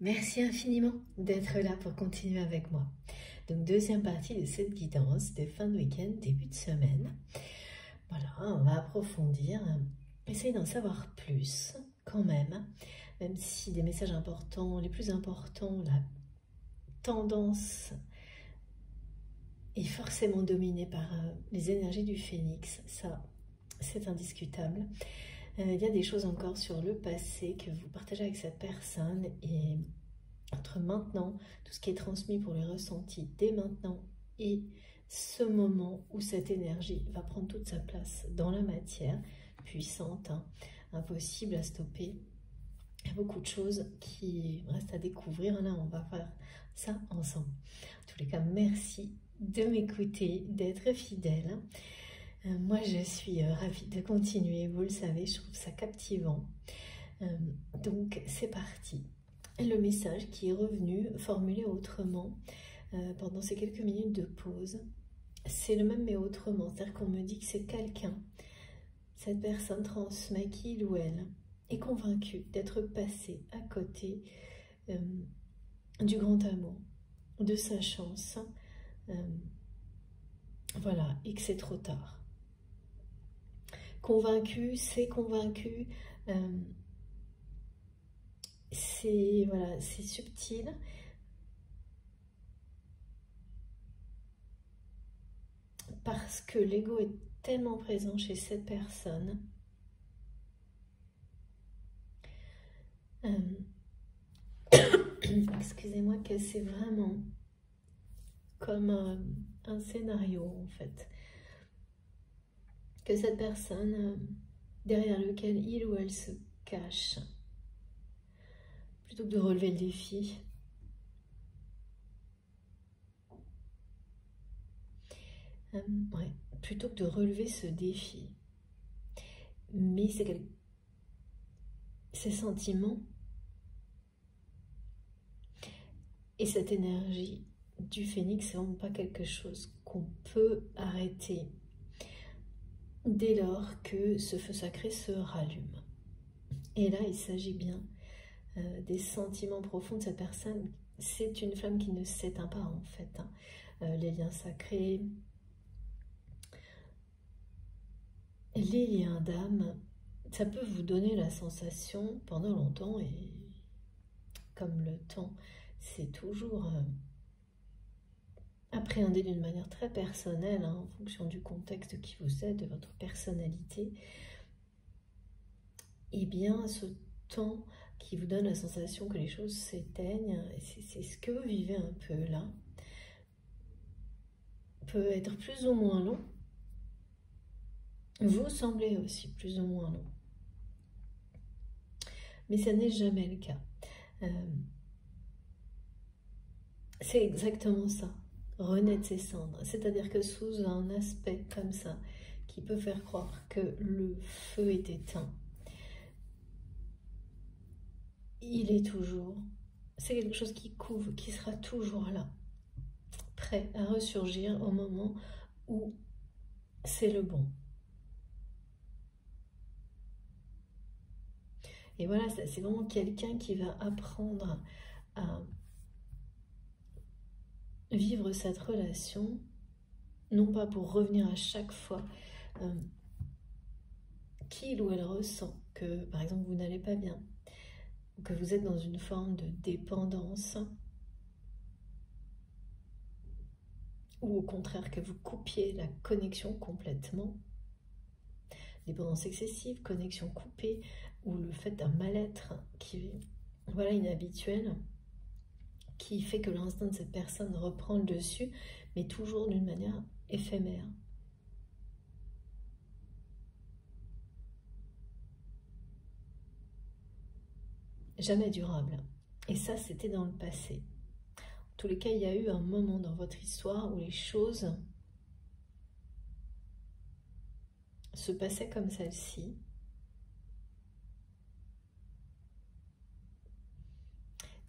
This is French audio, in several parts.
Merci infiniment d'être là pour continuer avec moi. Donc, deuxième partie de cette guidance de fin de week-end, début de semaine. Voilà, on va approfondir, essayer d'en savoir plus quand même si des messages importants, les plus importants, la tendance est forcément dominée par les énergies du phénix, ça c'est indiscutable. Il y a des choses encore sur le passé que vous partagez avec cette personne et entre maintenant, tout ce qui est transmis pour les ressentis dès maintenant et ce moment où cette énergie va prendre toute sa place dans la matière, puissante, impossible à stopper. Il y a beaucoup de choses qui restent à découvrir. Là, on va faire ça ensemble. En tous les cas, merci de m'écouter, d'être fidèle. Moi, je suis ravie de continuer. Vous le savez, je trouve ça captivant. Donc, c'est parti. Le message qui est revenu, formulé autrement, pendant ces quelques minutes de pause, c'est le même mais autrement. C'est-à-dire qu'on me dit que c'est quelqu'un, cette personne transmet qu'il ou elle est convaincu d'être passé à côté du grand amour, de sa chance, voilà, et que c'est trop tard. Convaincu, c'est convaincu, c'est voilà, c'est subtil. Parce que l'ego est tellement présent chez cette personne. Excusez-moi, que c'est vraiment comme un scénario en fait. Que cette personne, derrière lequel il ou elle se cache, plutôt que de relever le défi, plutôt que de relever ce défi, mais ces sentiments et cette énergie du phénix, c'est vraiment pas quelque chose qu'on peut arrêter dès lors que ce feu sacré se rallume. Et là, il s'agit bien des sentiments profonds de cette personne. C'est une flamme qui ne s'éteint pas en fait. Les liens sacrés, les liens d'âme, ça peut vous donner la sensation pendant longtemps, et comme le temps, c'est toujours appréhendé d'une manière très personnelle, en fonction du contexte qui vous êtes, de votre personnalité, et bien ce temps qui vous donne la sensation que les choses s'éteignent, c'est ce que vous vivez un peu là, peut être plus ou moins long. Vous semblez aussi plus ou moins long. Mais ça n'est jamais le cas. C'est exactement ça. Renaître ses cendres. C'est-à-dire que sous un aspect comme ça, qui peut faire croire que le feu est éteint, il est toujours, c'est quelque chose qui couve, qui sera toujours là, prêt à ressurgir au moment où c'est le bon. Et voilà, c'est vraiment quelqu'un qui va apprendre à vivre cette relation, non pas pour revenir à chaque fois qu'il ou elle ressent que, par exemple, vous n'allez pas bien, ou que vous êtes dans une forme de dépendance, ou au contraire que vous coupiez la connexion complètement, dépendance excessive, connexion coupée, ou le fait d'un mal-être qui est voilà, inhabituel, qui fait que l'instinct de cette personne reprend le dessus, mais toujours d'une manière éphémère. Jamais durable. Et ça, c'était dans le passé. En tous les cas, il y a eu un moment dans votre histoire où les choses se passaient comme celle-ci.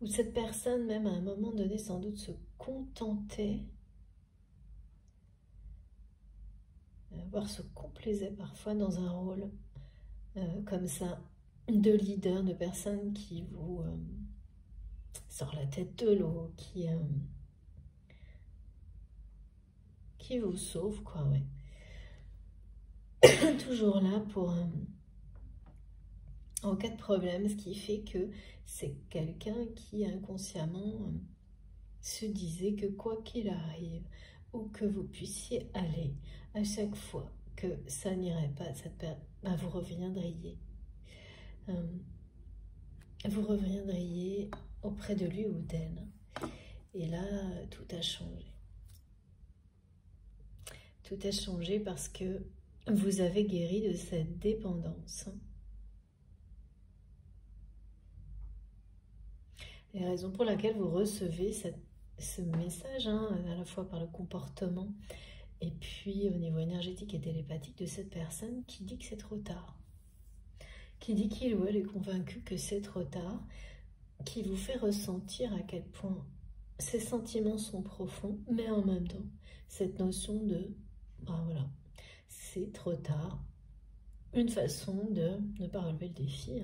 Où cette personne, même à un moment donné, sans doute se contentait, voire se complaisait parfois dans un rôle comme ça, de leader, de personne qui vous sort la tête de l'eau, qui vous sauve, quoi, ouais. Toujours là pour, en cas de problème, ce qui fait que c'est quelqu'un qui inconsciemment se disait que quoi qu'il arrive, où que vous puissiez aller, à chaque fois que ça n'irait pas, vous reviendriez. Vous reviendriez auprès de lui ou d'elle. Et là, tout a changé. Tout a changé parce que vous avez guéri de cette dépendance. Et la raison pour laquelle vous recevez ce message, à la fois par le comportement et puis au niveau énergétique et télépathique de cette personne qui dit que c'est trop tard. Qui dit qu'il ou elle est convaincu que c'est trop tard, qui vous fait ressentir à quel point ces sentiments sont profonds, mais en même temps, cette notion de voilà, c'est trop tard, une façon de ne pas relever le défi.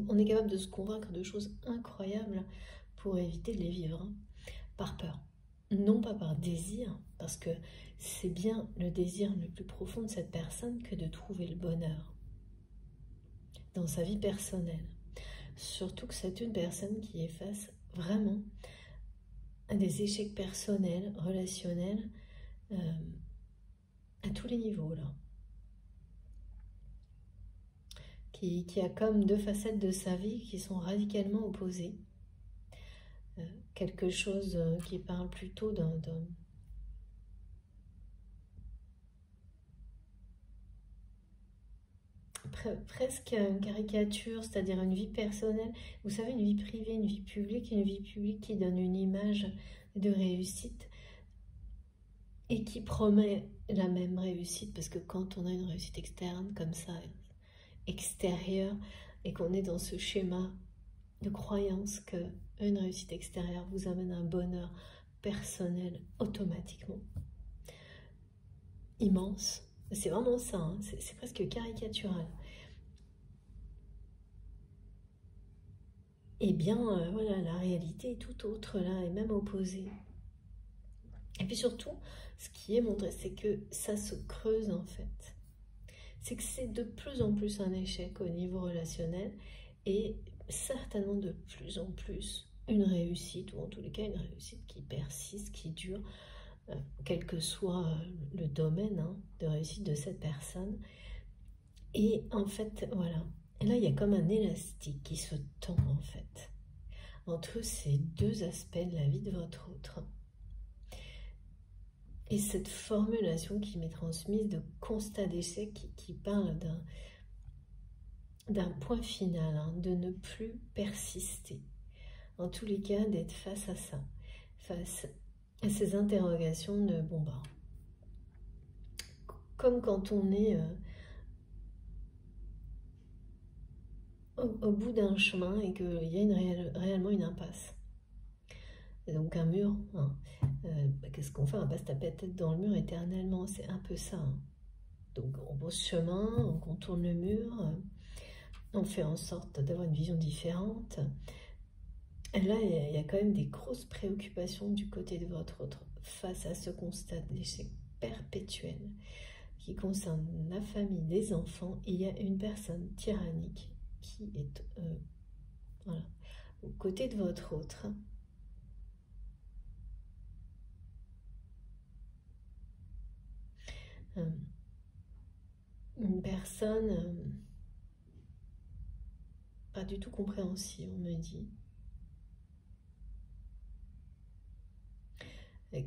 On est capable de se convaincre de choses incroyables pour éviter de les vivre, par peur. Non pas par désir, parce que c'est bien le désir le plus profond de cette personne que de trouver le bonheur dans sa vie personnelle. Surtout que c'est une personne qui est face vraiment à des échecs personnels, relationnels, à tous les niveaux là. Qui a comme deux facettes de sa vie qui sont radicalement opposées. Quelque chose qui parle plutôt d'un presque une caricature, c'est-à-dire une vie personnelle. Vous savez, une vie privée, une vie publique qui donne une image de réussite et qui promet la même réussite, parce que quand on a une réussite externe comme ça, extérieure, et qu'on est dans ce schéma de croyance que une réussite extérieure vous amène un bonheur personnel automatiquement immense. C'est vraiment ça, c'est presque caricatural. Eh bien, voilà, la réalité est tout autre là, et même opposée. Et puis surtout, ce qui est montré, c'est que ça se creuse en fait. C'est que c'est de plus en plus un échec au niveau relationnel et certainement de plus en plus une réussite, ou en tous les cas une réussite qui persiste, qui dure, quel que soit le domaine de réussite de cette personne. Et en fait, voilà. Et là, il y a comme un élastique qui se tend en fait entre ces deux aspects de la vie de votre autre. Et cette formulation qui m'est transmise de constat d'échec qui parle d'un point final, de ne plus persister. En tous les cas, d'être face à ça, face à ces interrogations de comme quand on est au bout d'un chemin et qu'il y a réellement une impasse. Et donc un mur, qu'est-ce qu'on fait? On va pas se taper la tête dans le mur éternellement, c'est un peu ça. Donc on pose chemin, on contourne le mur, on fait en sorte d'avoir une vision différente. Et là, il y a quand même des grosses préoccupations du côté de votre autre face à ce constat d'échec perpétuel qui concerne la famille, les enfants. Il y a une personne tyrannique qui est voilà, aux côtés de votre autre. Une personne pas du tout compréhensive, on me dit.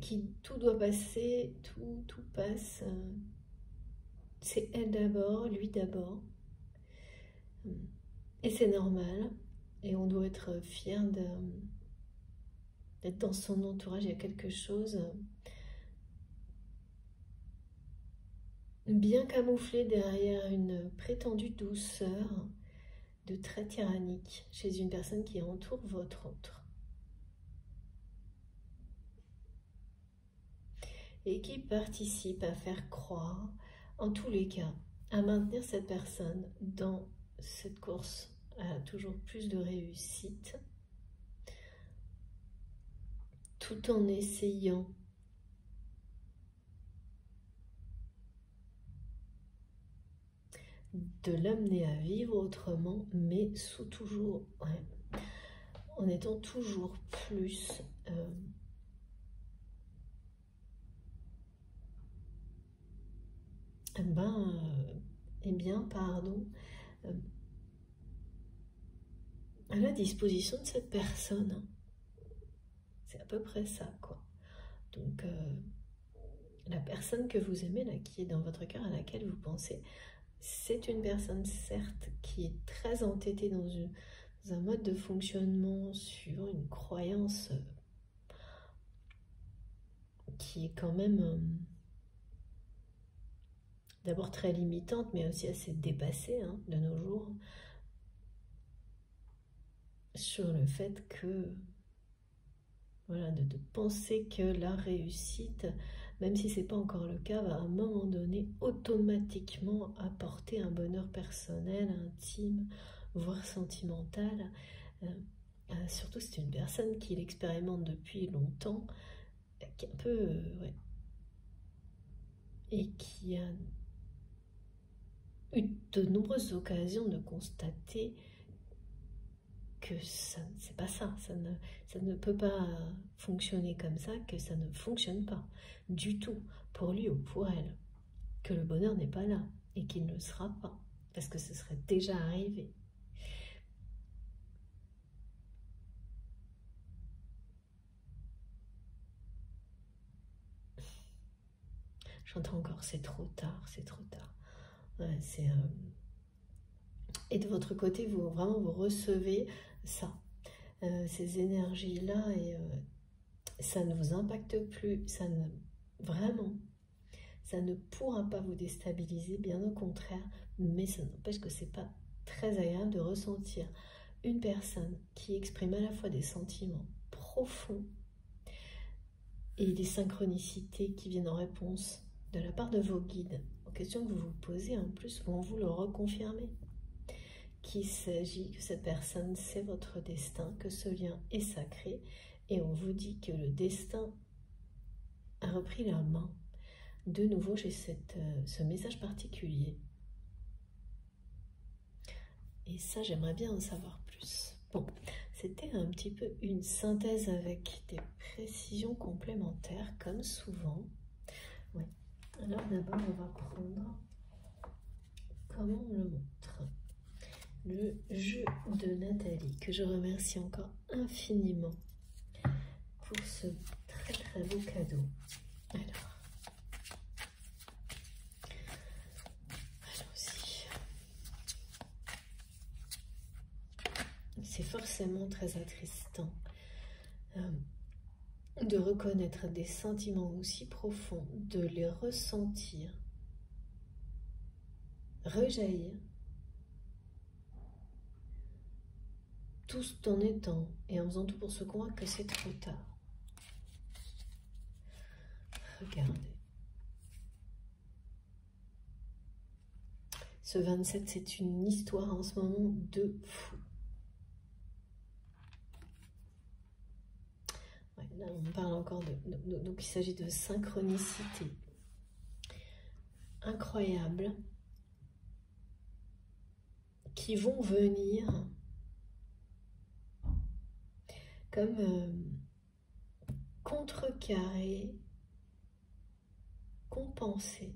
Qui tout doit passer, tout passe. C'est elle d'abord, lui d'abord. Et c'est normal. Et on doit être fier d'être dans son entourage. Il y a quelque chose bien camouflé derrière une prétendue douceur de trait tyrannique chez une personne qui entoure votre autre. Et qui participe à faire croire, en tous les cas, à maintenir cette personne dans cette course à toujours plus de réussite, tout en essayant de l'amener à vivre autrement, mais sous toujours, en étant toujours plus eh bien, pardon, à la disposition de cette personne. C'est à peu près ça, quoi. Donc, la personne que vous aimez, là, qui est dans votre cœur, à laquelle vous pensez, c'est une personne, certes, qui est très entêtée dans un mode de fonctionnement, suivant une croyance qui est quand même d'abord très limitante, mais aussi assez dépassée de nos jours, sur le fait que, voilà, de penser que la réussite, même si ce n'est pas encore le cas, va à un moment donné automatiquement apporter un bonheur personnel, intime, voire sentimental. Surtout c'est une personne qui l'expérimente depuis longtemps, qui est un peu... et qui a eu de nombreuses occasions de constater que c'est pas ça, ça ne peut pas fonctionner comme ça, que ça ne fonctionne pas du tout pour lui ou pour elle, que le bonheur n'est pas là et qu'il ne sera pas, parce que ce serait déjà arrivé. J'entends encore, c'est trop tard, c'est trop tard. Ouais, et de votre côté, vous recevez ça, ces énergies-là, et ça ne vous impacte plus, vraiment, ça ne pourra pas vous déstabiliser, bien au contraire, mais ça n'empêche que c'est pas très agréable de ressentir une personne qui exprime à la fois des sentiments profonds et des synchronicités qui viennent en réponse de la part de vos guides aux questions que vous vous posez, en plus vont vous le reconfirmer. Qu'il s'agit que cette personne, c'est votre destin, que ce lien est sacré, et on vous dit que le destin a repris la main. De nouveau, j'ai ce message particulier. Et ça, j'aimerais bien en savoir plus. Bon, c'était un petit peu une synthèse avec des précisions complémentaires, comme souvent. Ouais. Alors d'abord, on va prendre, comment on le montre, le jeu de Nathalie, que je remercie encore infiniment pour ce très très beau cadeau. Alors, allons-y. C'est forcément très attristant de reconnaître des sentiments aussi profonds, de les ressentir, rejaillir, tout en étant et en faisant tout pour se convaincre que c'est trop tard. Regardez. Ce 27, c'est une histoire en ce moment de fou. Ouais, là, on parle encore donc il s'agit de synchronicité incroyable qui vont venir comme contrecarrer, compenser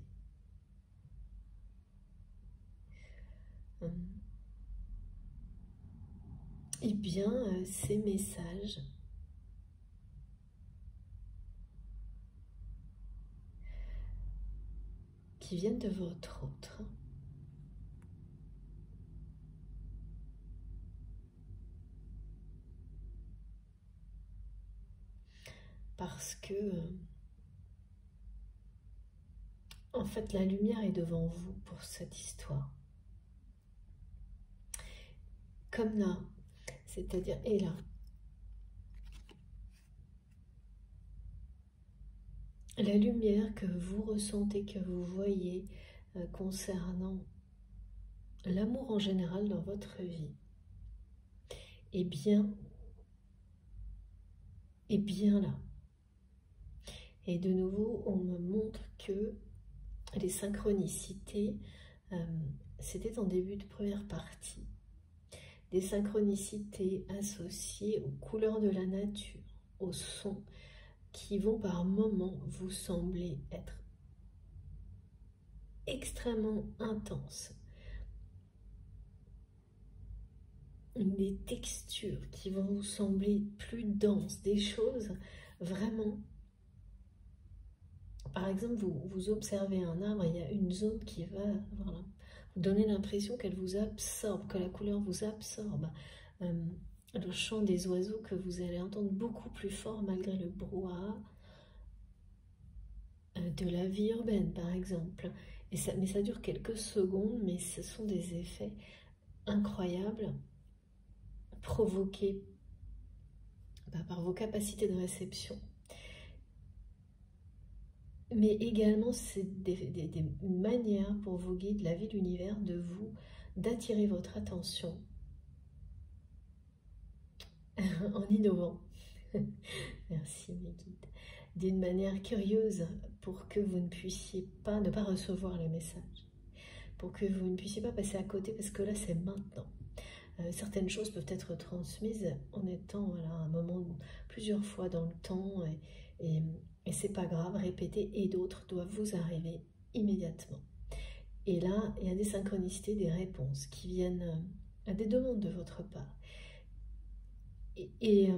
eh bien ces messages qui viennent de votre autre. Parce que en fait la lumière est devant vous pour cette histoire. Comme là, c'est-à-dire, et là. La lumière que vous ressentez, que vous voyez concernant l'amour en général dans votre vie, est bien là. Et de nouveau, on me montre que les synchronicités, c'était en début de première partie, des synchronicités associées aux couleurs de la nature, aux sons, qui vont par moments vous sembler être extrêmement intenses. Des textures qui vont vous sembler plus denses, des choses vraiment. Par exemple, vous observez un arbre, il y a une zone qui va voilà, vous donner l'impression qu'elle vous absorbe, que la couleur vous absorbe. Le chant des oiseaux que vous allez entendre beaucoup plus fort malgré le brouhaha de la vie urbaine, par exemple. Mais ça dure quelques secondes, mais ce sont des effets incroyables provoqués par vos capacités de réception. Mais également, c'est des manières pour vos guides, la vie, l'univers, d'attirer votre attention en innovant. Merci mes guides. D'une manière curieuse pour que vous ne puissiez pas ne pas recevoir les messages. Pour que vous ne puissiez pas passer à côté parce que là, c'est maintenant. Certaines choses peuvent être transmises en étant voilà, un moment plusieurs fois dans le temps et c'est pas grave, répéter, et d'autres doivent vous arriver immédiatement. Et là, il y a des synchronicités, des réponses qui viennent à des demandes de votre part. Et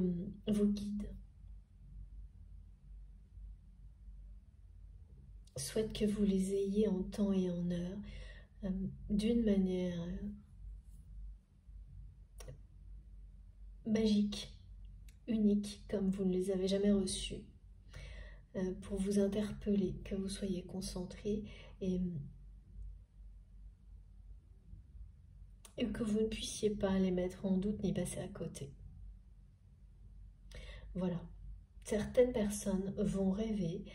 vos guides souhaitent que vous les ayez en temps et en heure, d'une manière magique, unique, comme vous ne les avez jamais reçus, pour vous interpeller, que vous soyez concentré et que vous ne puissiez pas les mettre en doute ni passer à côté. Voilà. Certaines personnes vont rêver,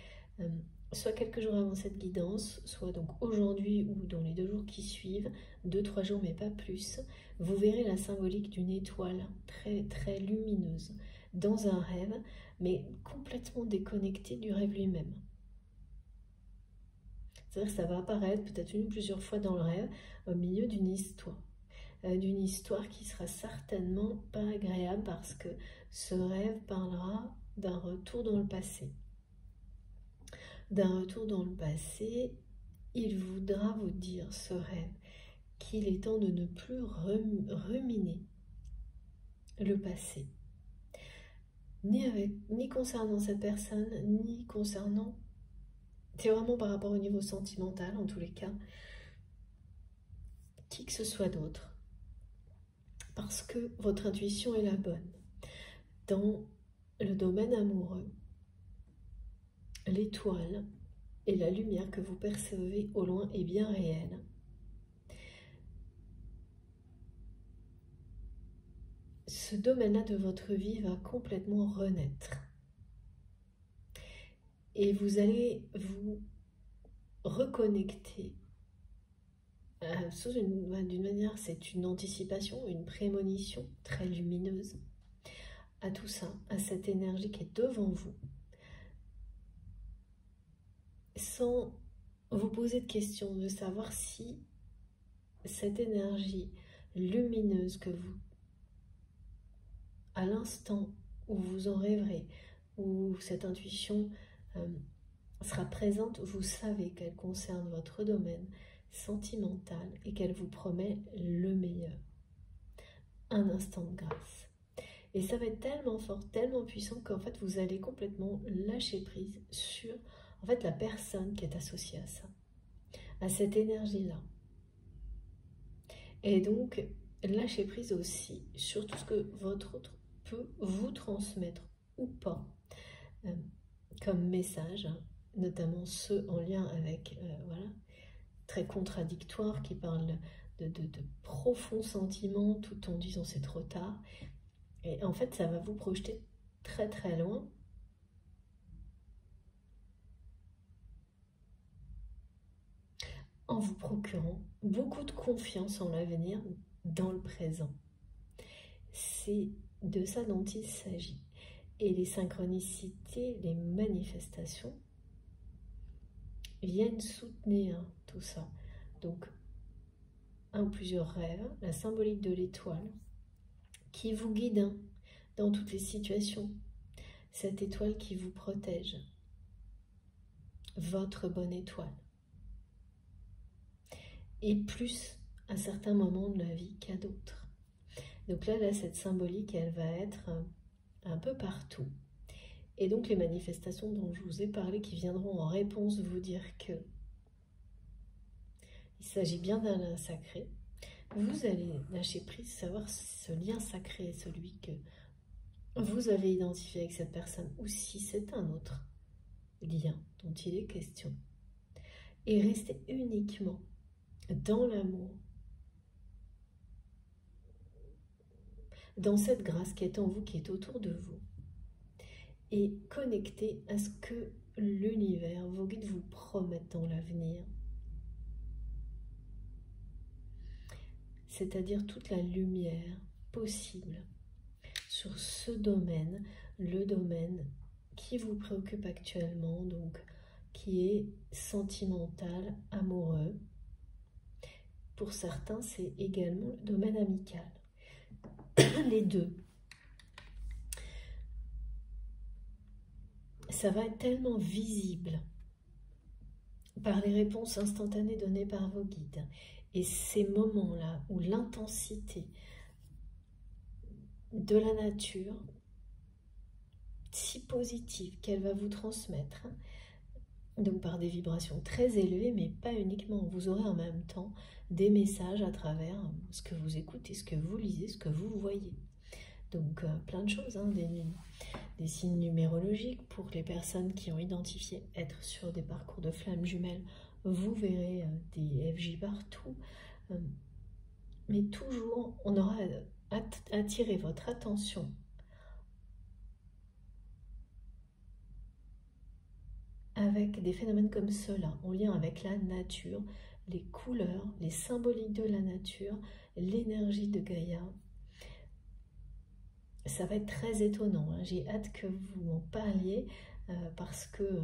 soit quelques jours avant cette guidance, soit donc aujourd'hui ou dans les 2 jours qui suivent, 2-3 jours mais pas plus, vous verrez la symbolique d'une étoile très très lumineuse dans un rêve, mais complètement déconnecté du rêve lui-même. C'est-à-dire que ça va apparaître peut-être une ou plusieurs fois dans le rêve, au milieu d'une histoire qui sera certainement pas agréable parce que ce rêve parlera d'un retour dans le passé. D'un retour dans le passé, il voudra vous dire, ce rêve, qu'il est temps de ne plus ruminer le passé. Ni concernant cette personne, ni concernant... C'est vraiment par rapport au niveau sentimental, en tous les cas, qui que ce soit d'autre. Parce que votre intuition est la bonne. Dans le domaine amoureux, l'étoile et la lumière que vous percevez au loin est bien réelle. Ce domaine-là de votre vie va complètement renaître. Et vous allez vous reconnecter d'une manière, c'est une anticipation, une prémonition très lumineuse à tout ça, à cette énergie qui est devant vous, sans vous poser de questions, de savoir si cette énergie lumineuse que vous, à l'instant où vous en rêverez, où cette intuition sera présente, vous savez qu'elle concerne votre domaine sentimental et qu'elle vous promet le meilleur. Un instant de grâce. Et ça va être tellement fort, tellement puissant qu'en fait vous allez complètement lâcher prise sur en fait la personne qui est associée à ça, à cette énergie-là. Et donc lâcher prise aussi sur tout ce que votre autre peut vous transmettre ou pas comme message, notamment ceux en lien avec voilà, très contradictoires qui parlent de profonds sentiments tout en disant c'est trop tard. Et en fait, ça va vous projeter très très loin. En vous procurant beaucoup de confiance en l'avenir dans le présent. C'est de ça dont il s'agit. Et les synchronicités, les manifestations viennent soutenir tout ça. Donc, un ou plusieurs rêves, la symbolique de l'étoile, qui vous guide dans toutes les situations. Cette étoile qui vous protège. Votre bonne étoile. Et plus à certains moments de la vie qu'à d'autres. Donc là, cette symbolique, elle va être un peu partout. Et donc les manifestations dont je vous ai parlé qui viendront en réponse vous dire que il s'agit bien d'un lien sacré. Vous allez lâcher prise, savoir si ce lien sacré est celui que vous avez identifié avec cette personne ou si c'est un autre lien dont il est question. Et restez uniquement dans l'amour, dans cette grâce qui est en vous, qui est autour de vous. Et connectez à ce que l'univers, vos guides vous promettent dans l'avenir. C'est-à-dire toute la lumière possible sur ce domaine, le domaine qui vous préoccupe actuellement, donc qui est sentimental, amoureux. Pour certains, c'est également le domaine amical. Les deux. Ça va être tellement visible par les réponses instantanées données par vos guides. Et ces moments-là où l'intensité de la nature, si positive qu'elle va vous transmettre, donc par des vibrations très élevées, mais pas uniquement. Vous aurez en même temps des messages à travers ce que vous écoutez, ce que vous lisez, ce que vous voyez. Donc plein de choses, des signes numérologiques pour les personnes qui ont identifié être sur des parcours de flammes jumelles. Vous verrez des FJ partout, mais toujours on aura attiré votre attention avec des phénomènes comme cela, en lien avec la nature, les couleurs, les symboliques de la nature, l'énergie de Gaïa. Ça va être très étonnant, j'ai hâte que vous m'en parliez, parce que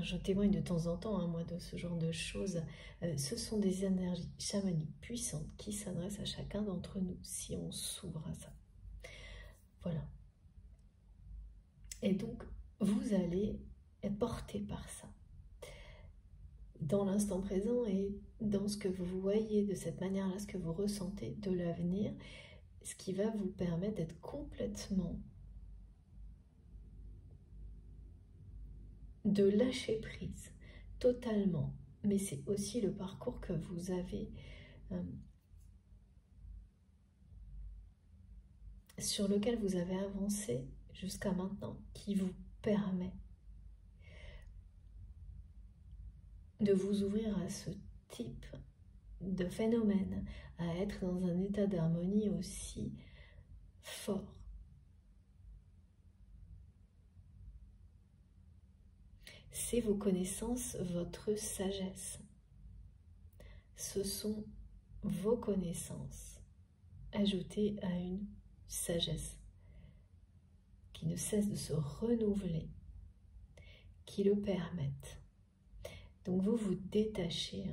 je témoigne de temps en temps, moi, de ce genre de choses. Ce sont des énergies chamaniques puissantes qui s'adressent à chacun d'entre nous, si on s'ouvre à ça. Voilà. Et donc, vous allez être porté par ça. Dans l'instant présent et dans ce que vous voyez de cette manière-là, ce que vous ressentez de l'avenir, ce qui va vous permettre d'être complètement, de lâcher prise, totalement. Mais c'est aussi le parcours que vous avez sur lequel vous avez avancé jusqu'à maintenant, qui vous permet de vous ouvrir à ce type de phénomène, à être dans un état d'harmonie aussi fort. C'est vos connaissances, votre sagesse. Ce sont vos connaissances ajoutées à une sagesse qui ne cesse de se renouveler, qui le permettent. Donc vous vous détachez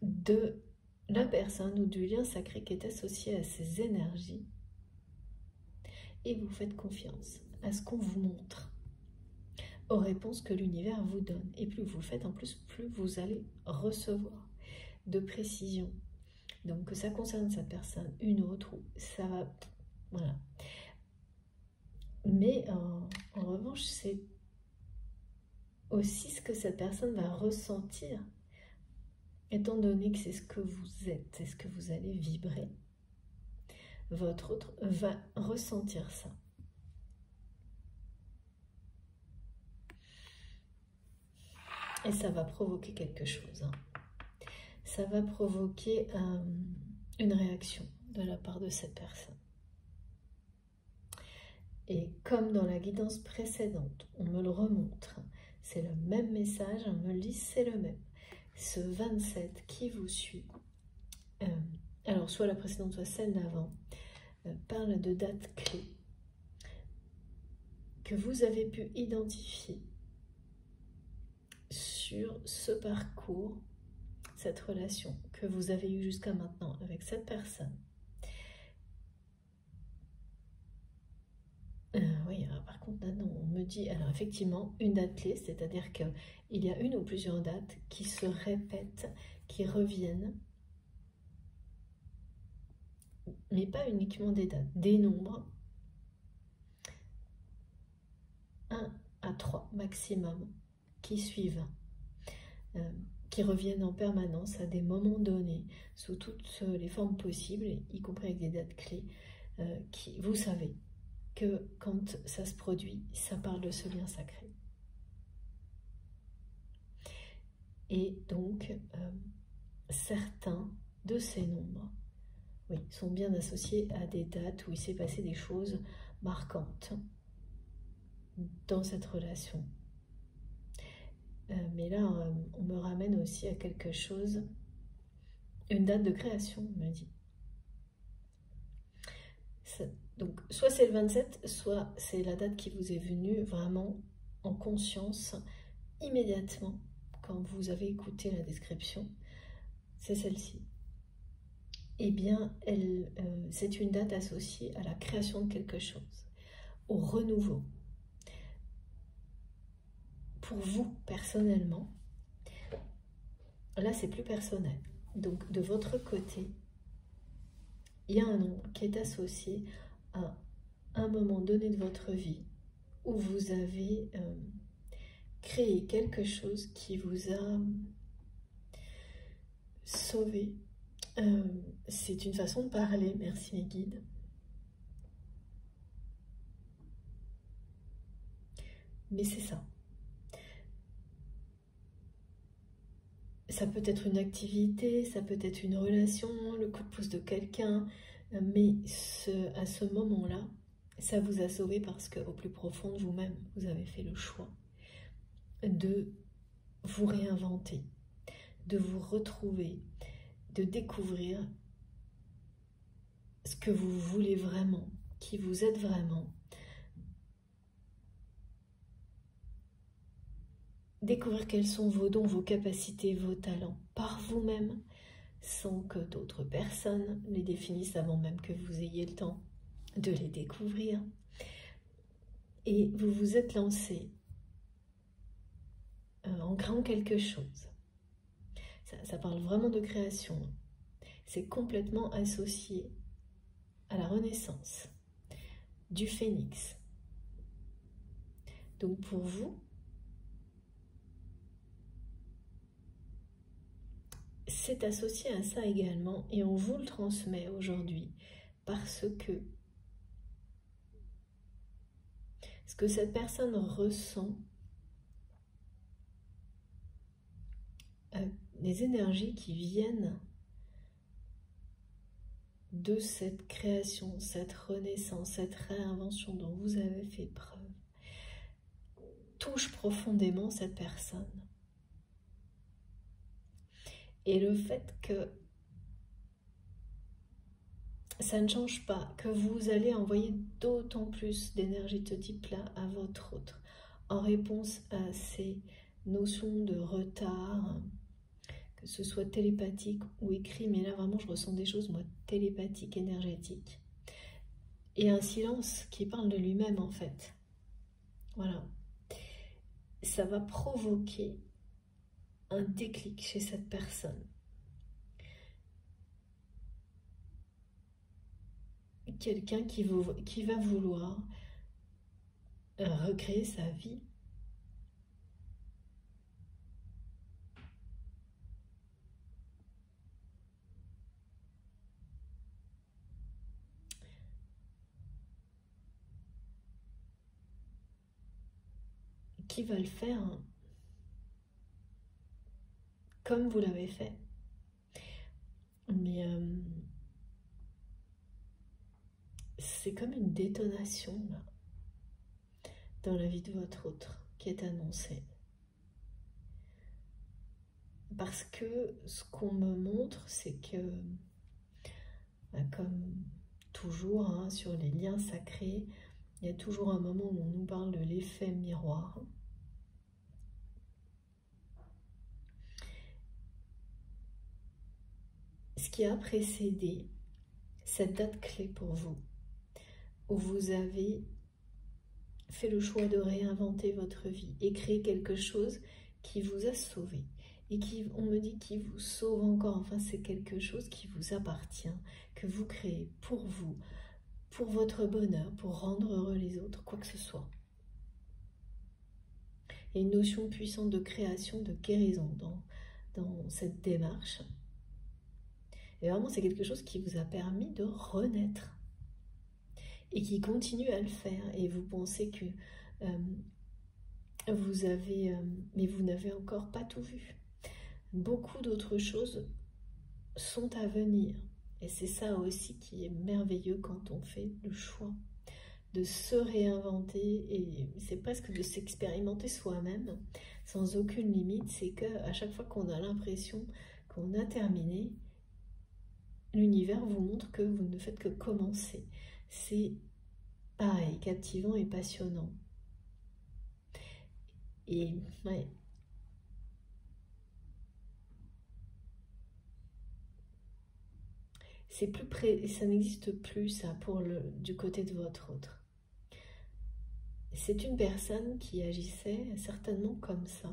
de la personne ou du lien sacré qui est associé à ces énergies et vous faites confiance à ce qu'on vous montre, aux réponses que l'univers vous donne. Et plus vous le faites, en plus, plus vous allez recevoir de précision. Donc que ça concerne cette personne, une autre, ça va... Voilà. Mais en revanche, c'est aussi ce que cette personne va ressentir, étant donné que c'est ce que vous êtes, c'est ce que vous allez vibrer. Votre autre va ressentir ça. Et ça va provoquer quelque chose. Ça va provoquer une réaction de la part de cette personne. Et comme dans la guidance précédente, on me le remontre, c'est le même message, on me le dit, c'est le même. Ce 27 qui vous suit, alors soit la précédente, soit celle d'avant, parle de dates clés que vous avez pu identifier sur ce parcours, cette relation que vous avez eue jusqu'à maintenant avec cette personne. Oui, alors par contre, là, non, on me dit, alors effectivement, une date clé, c'est-à-dire qu'il y a une ou plusieurs dates qui se répètent, qui reviennent, mais pas uniquement des dates, des nombres, 1 à 3 maximum, qui suivent, qui reviennent en permanence à des moments donnés, sous toutes les formes possibles, y compris avec des dates clés, qui, vous savez, que quand ça se produit, ça parle de ce lien sacré. Et donc, certains de ces nombres, oui, sont bien associés à des dates où il s'est passé des choses marquantes dans cette relation. Mais là, on me ramène aussi à quelque chose, une date de création, on me dit. Donc, soit c'est le 27, soit c'est la date qui vous est venue vraiment en conscience, immédiatement, quand vous avez écouté la description, c'est celle-ci. Eh bien, c'est une date associée à la création de quelque chose, au renouveau. Pour vous, personnellement, là, c'est plus personnel. Donc, de votre côté, il y a un nombre qui est associé à un moment donné de votre vie où vous avez créé quelque chose qui vous a sauvé. C'est une façon de parler, merci mes guides. Mais c'est ça. Ça peut être une activité, ça peut être une relation, le coup de pouce de quelqu'un, mais à ce moment-là, ça vous a sauvé parce qu'au plus profond de vous-même, vous avez fait le choix de vous réinventer, de vous retrouver, de découvrir ce que vous voulez vraiment, qui vous êtes vraiment. Découvrir quels sont vos dons, vos capacités, vos talents par vous-même, sans que d'autres personnes les définissent avant même que vous ayez le temps de les découvrir. Et vous vous êtes lancé en créant quelque chose. Ça parle vraiment de création. C'est complètement associé à la renaissance du phénix. Donc pour vous, c'est associé à ça également et on vous le transmet aujourd'hui parce que ce que cette personne ressent, les énergies qui viennent de cette création, cette renaissance, cette réinvention dont vous avez fait preuve, touche profondément cette personne. Et le fait que ça ne change pas, que vous allez envoyer d'autant plus d'énergie de ce type-là à votre autre, en réponse à ces notions de retard, que ce soit télépathique ou écrit, mais là vraiment je ressens des choses, moi, télépathiques, énergétiques. Et un silence qui parle de lui-même en fait. Voilà. Ça va provoquer un déclic chez cette personne. Quelqu'un qui va vouloir recréer sa vie. Qui va le faire comme vous l'avez fait. Mais c'est comme une détonation là, dans la vie de votre autre qui est annoncée. Parce que ce qu'on me montre, c'est que, comme toujours, hein, sur les liens sacrés, Il y a toujours un moment où on nous parle de l'effet miroir. Ce qui a précédé cette date clé pour vous, où vous avez fait le choix de réinventer votre vie et créer quelque chose qui vous a sauvé. Et qui, on me dit, qui vous sauve encore. Enfin, c'est quelque chose qui vous appartient, que vous créez pour vous, pour votre bonheur, pour rendre heureux les autres, quoi que ce soit. Il y a une notion puissante de création, de guérison dans cette démarche. Et vraiment, c'est quelque chose qui vous a permis de renaître et qui continue à le faire. Et vous pensez que vous avez, mais vous n'avez encore pas tout vu. Beaucoup d'autres choses sont à venir. Et c'est ça aussi qui est merveilleux quand on fait le choix de se réinventer, et c'est presque de s'expérimenter soi-même sans aucune limite. C'est qu'à chaque fois qu'on a l'impression qu'on a terminé, l'univers vous montre que vous ne faites que commencer. C'est pareil, captivant et passionnant. Et ouais. C'est plus près, ça n'existe plus ça pour du côté de votre autre. C'est une personne qui agissait certainement comme ça,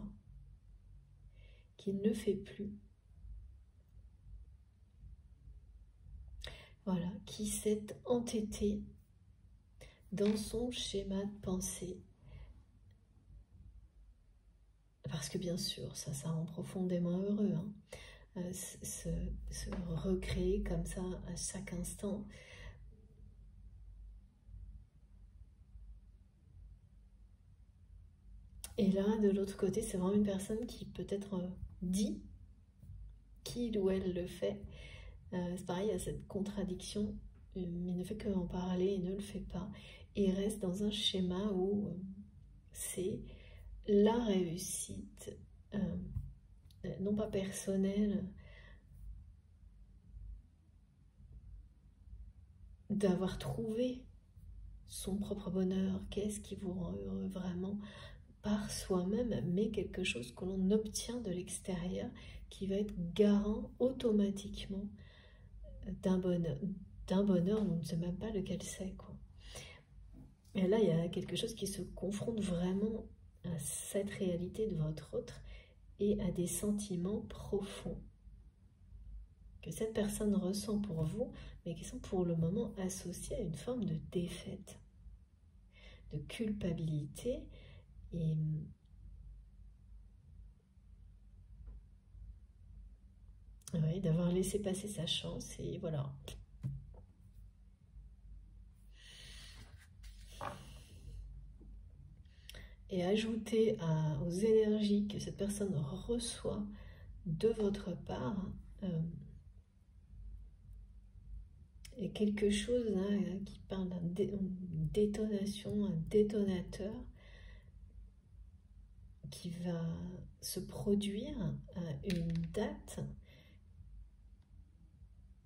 qui ne le fait plus. Voilà, qui s'est entêté dans son schéma de pensée. Parce que bien sûr, ça rend profondément heureux, hein, se recréer comme ça à chaque instant. Et là, de l'autre côté, c'est vraiment une personne qui peut-être dit qu'il ou elle le fait. C'est pareil, il y a cette contradiction, il ne fait que en parler et ne le fait pas. Et reste dans un schéma où c'est la réussite, non pas personnelle, d'avoir trouvé son propre bonheur, qu'est-ce qui vous rend heureux vraiment par soi-même, mais quelque chose que l'on obtient de l'extérieur qui va être garant automatiquement d'un bonheur, on ne sait même pas lequel c'est, quoi. Et là, il y a quelque chose qui se confronte vraiment à cette réalité de votre autre et à des sentiments profonds que cette personne ressent pour vous, mais qui sont pour le moment associés à une forme de défaite, de culpabilité et ouais, d'avoir laissé passer sa chance et voilà. Et ajouter aux énergies que cette personne reçoit de votre part, et quelque chose qui parle d'une détonation, un détonateur qui va se produire à une date.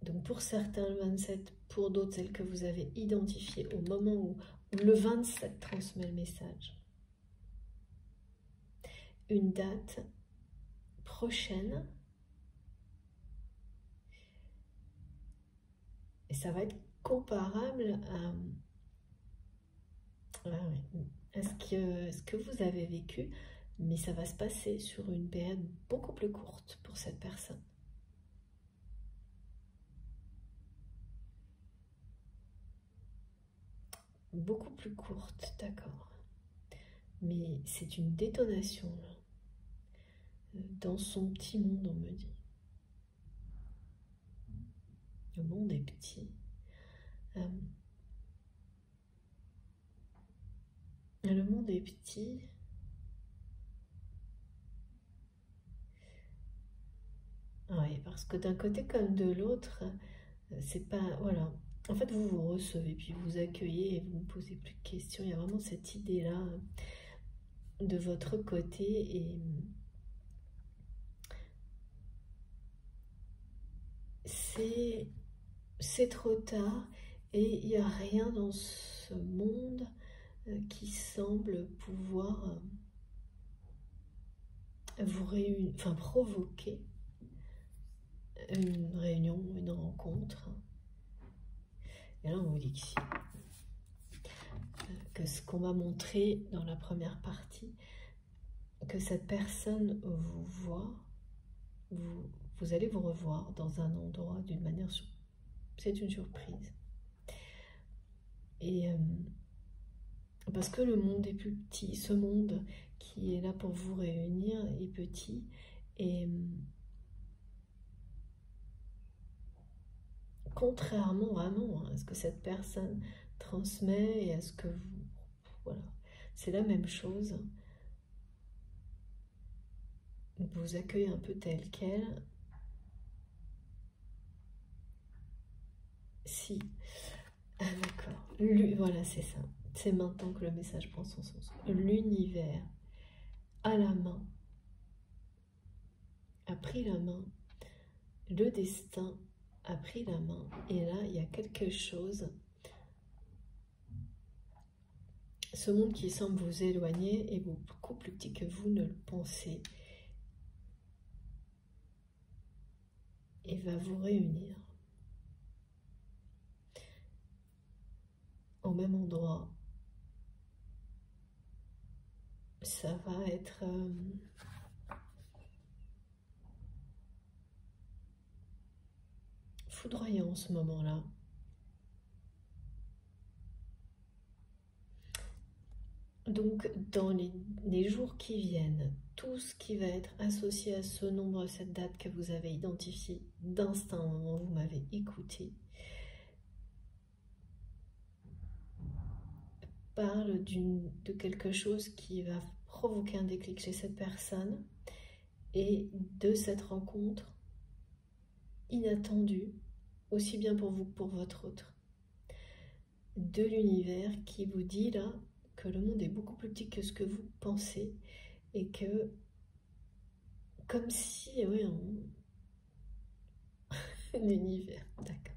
Donc pour certains le 27, pour d'autres celle que vous avez identifiée au moment où le 27 transmet le message. Une date prochaine. Et ça va être comparable à ce que vous avez vécu, mais ça va se passer sur une période beaucoup plus courte pour cette personne. Beaucoup plus courte, d'accord. Mais c'est une détonation, là. Dans son petit monde, on me dit. Le monde est petit. Le monde est petit. Oui, parce que d'un côté comme de l'autre, c'est pas... Voilà. En fait, vous vous recevez, puis vous accueillez et vous ne posez plus de questions. Il y a vraiment cette idée-là de votre côté et c'est trop tard et il n'y a rien dans ce monde qui semble pouvoir vous provoquer une réunion, une rencontre. Et là, on vous dit que ce qu'on va montrer dans la première partie, que cette personne vous voit, vous allez vous revoir dans un endroit d'une manière... C'est une surprise. Et parce que le monde est plus petit, ce monde qui est là pour vous réunir est petit, et contrairement vraiment à ce que cette personne transmet et à ce que vous... Voilà, c'est la même chose. Vous accueillez un peu tel quel. Si. Ah, d'accord. Voilà, c'est ça. C'est maintenant que le message prend son sens. L'univers a la main, a pris la main. Le destin a pris la main. Et là, il y a quelque chose. Ce monde qui semble vous éloigner est beaucoup plus petit que vous ne le pensez. Et va vous réunir au même endroit. Ça va être foudroyant ce moment-là. Donc, dans les jours qui viennent, tout ce qui va être associé à ce nombre, cette date que vous avez identifiée d'instinct au moment où vous m'avez écouté, parle de quelque chose qui va provoquer un déclic chez cette personne et de cette rencontre inattendue, aussi bien pour vous que pour votre autre, de l'univers qui vous dit là que le monde est beaucoup plus petit que ce que vous pensez et que, comme si, oui, l'univers, d'accord.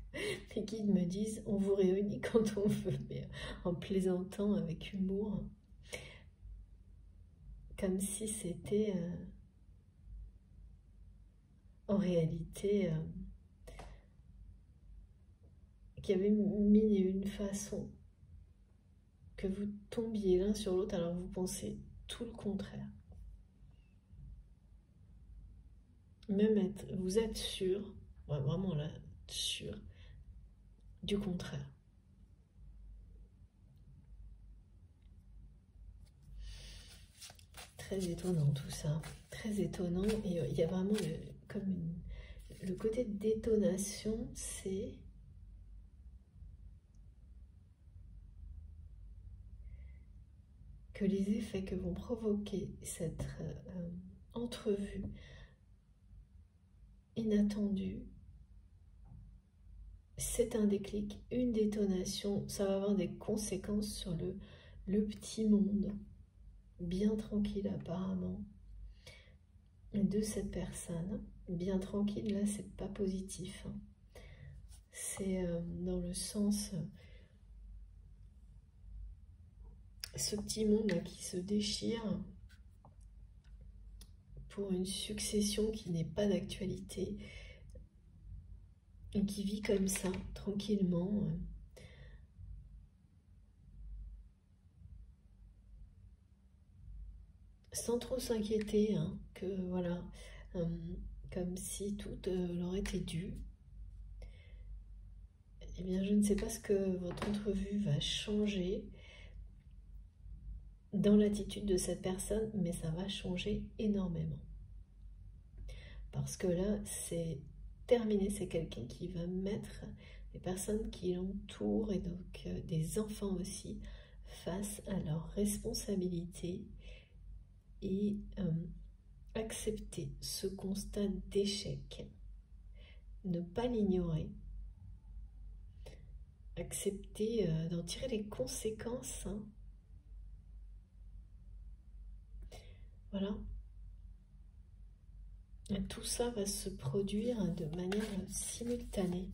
Les guides me disent, on vous réunit quand on veut, mais en plaisantant avec humour, comme si c'était en réalité qu'il y avait mille et une façons que vous tombiez l'un sur l'autre, alors vous pensez tout le contraire. Même vous êtes sûr, ouais, vraiment là, sûr, du contraire. Très étonnant tout ça, très étonnant. Et il y a vraiment le côté de détonation, c'est que les effets que vont provoquer cette entrevue inattendue, c'est un déclic, une détonation, ça va avoir des conséquences sur le petit monde, bien tranquille apparemment, de cette personne. Bien tranquille, là, c'est pas positif. Hein. C'est dans le sens... ce petit monde là qui se déchire pour une succession qui n'est pas d'actualité et qui vit comme ça, tranquillement. Sans trop s'inquiéter, hein, que voilà, comme si tout leur était dû. Eh bien, je ne sais pas ce que votre entrevue va changer dans l'attitude de cette personne, mais ça va changer énormément. Parce que là, c'est terminé, c'est quelqu'un qui va mettre les personnes qui l'entourent, et donc des enfants aussi, face à leurs responsabilités et accepter ce constat d'échec, ne pas l'ignorer, accepter d'en tirer les conséquences. Hein. Voilà. Et tout ça va se produire de manière simultanée.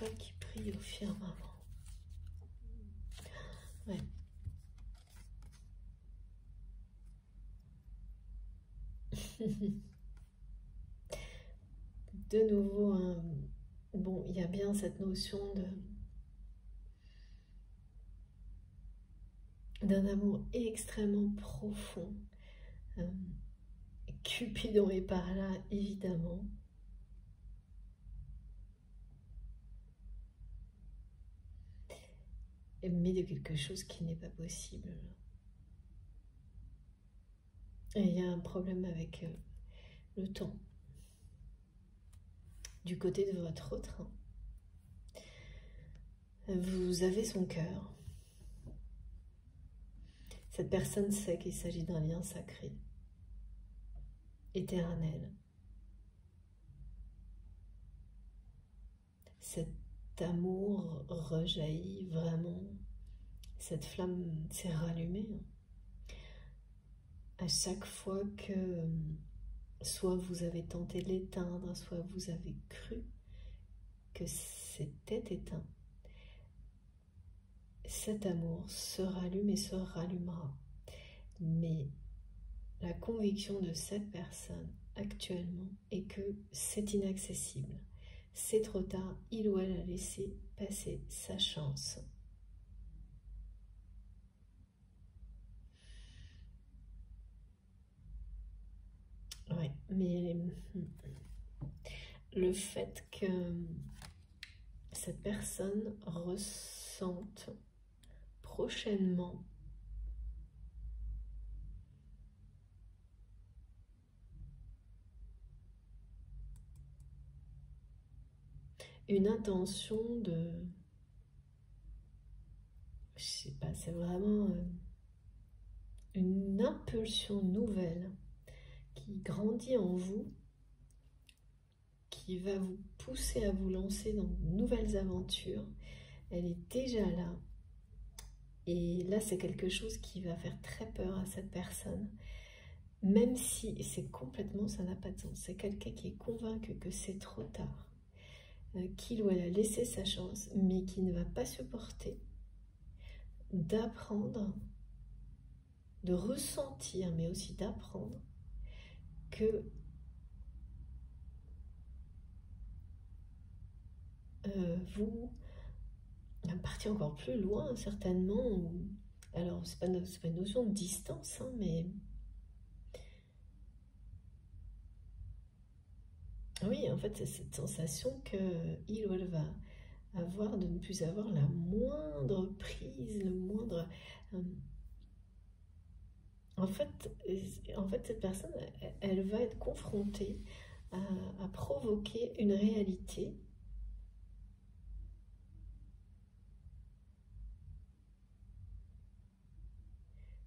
étoiles qui brillent au firmament. Ouais. De nouveau, hein, bon, il y a bien cette notion d'un amour extrêmement profond. Cupidon est par là, évidemment. Mais de quelque chose qui n'est pas possible. Et il y a un problème avec le temps. Du côté de votre autre, vous avez son cœur. Cette personne sait qu'il s'agit d'un lien sacré, éternel. Cet amour rejaillit vraiment, cette flamme s'est rallumée. À chaque fois que soit vous avez tenté de l'éteindre, soit vous avez cru que c'était éteint, cet amour se rallume et se rallumera. Mais la conviction de cette personne actuellement est que c'est inaccessible. C'est trop tard, il ou elle a laissé passer sa chance. Ouais, mais le fait que cette personne ressente prochainement une intention de, je sais pas, c'est vraiment une impulsion nouvelle qui grandit en vous, qui va vous pousser à vous lancer dans de nouvelles aventures. Elle est déjà là. Et là, c'est quelque chose qui va faire très peur à cette personne. Même si c'est complètement, ça n'a pas de sens. C'est quelqu'un qui est convaincu que c'est trop tard, qu'il ou elle a laissé sa chance, mais qui ne va pas supporter d'apprendre, de ressentir, mais aussi d'apprendre que vous partez encore plus loin, certainement. Alors, c'est pas une notion de distance, hein, mais oui, en fait, c'est cette sensation qu'il ou elle va avoir de ne plus avoir la moindre prise, le moindre... En fait, cette personne, elle va être confrontée à provoquer une réalité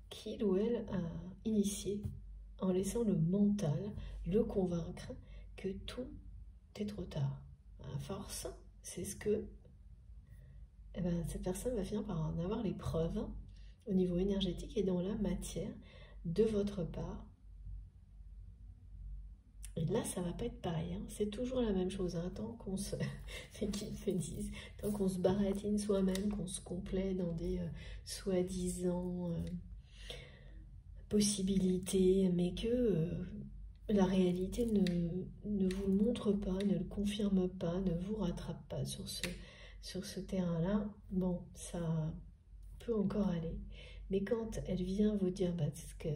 qu'il ou elle a initiée en laissant le mental le convaincre que tout est trop tard. À force, c'est ce que cette personne va finir par en avoir les preuves au niveau énergétique et dans la matière de votre part. Et là, ça va pas être pareil, hein. C'est toujours la même chose, hein. Tant qu'on se... Les guides me disent, tant qu'on se baratine soi-même, qu'on se complaît dans des soi-disant possibilités, mais que la réalité ne vous le montre pas, ne le confirme pas, ne vous rattrape pas sur ce terrain-là, bon, ça peut encore aller. Mais quand elle vient vous dire, bah,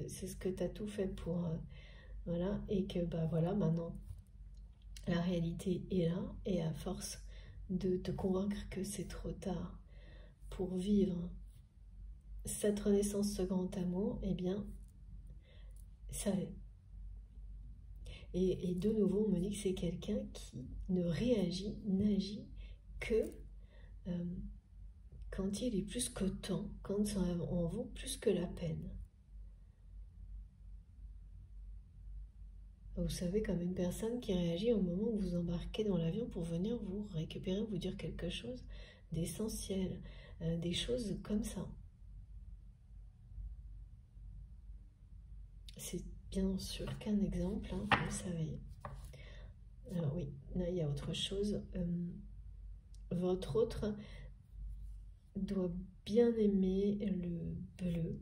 c'est ce que tu as tout fait pour... voilà, et que bah voilà, maintenant la réalité est là, et à force de te convaincre que c'est trop tard pour vivre cette renaissance, ce grand amour, eh bien, ça l'est. Et de nouveau, on me dit que c'est quelqu'un qui ne réagit, n'agit que quand il est plus que temps, quand ça en vaut plus que la peine. Vous savez, comme une personne qui réagit au moment où vous embarquez dans l'avion pour venir vous récupérer, vous dire quelque chose d'essentiel, des choses comme ça. C'est bien sûr qu'un exemple, hein, vous le savez. Alors oui, là il y a autre chose. votre autre doit bien aimer le bleu.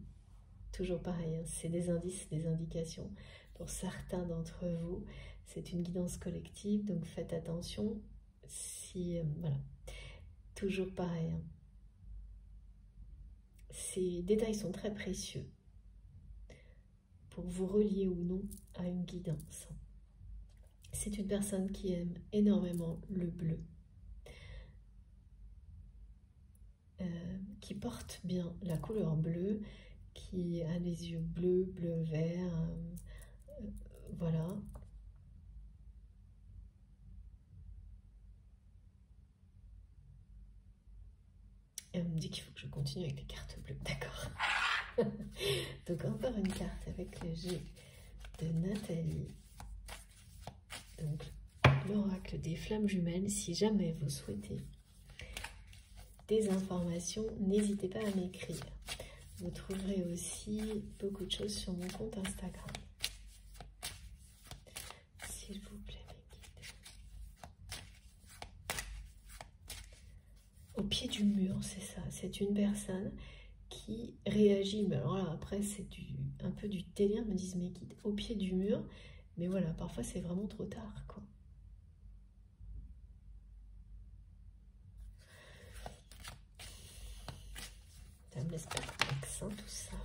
Toujours pareil, hein, c'est des indices, des indications. Pour certains d'entre vous, c'est une guidance collective, donc faites attention. Si, voilà, toujours pareil. Hein. Ces détails sont très précieux pour vous relier ou non à une guidance. C'est une personne qui aime énormément le bleu, qui porte bien la couleur bleue, qui a les yeux bleus, bleu-vert, voilà. Et on me dit qu'il faut que je continue avec les cartes bleues, d'accord. Donc encore une carte avec le G de Nathalie. Donc l'oracle des flammes jumelles, si jamais vous souhaitez des informations, n'hésitez pas à m'écrire. Vous trouverez aussi beaucoup de choses sur mon compte Instagram. S'il vous plaît, mes guides. Au pied du mur, c'est ça. C'est une personne qui réagit. Mais alors là, après, c'est un peu du délire, me disent mes guides. Au pied du mur. Mais voilà, parfois, c'est vraiment trop tard, quoi. Ça me laisse perplexe, hein, tout ça.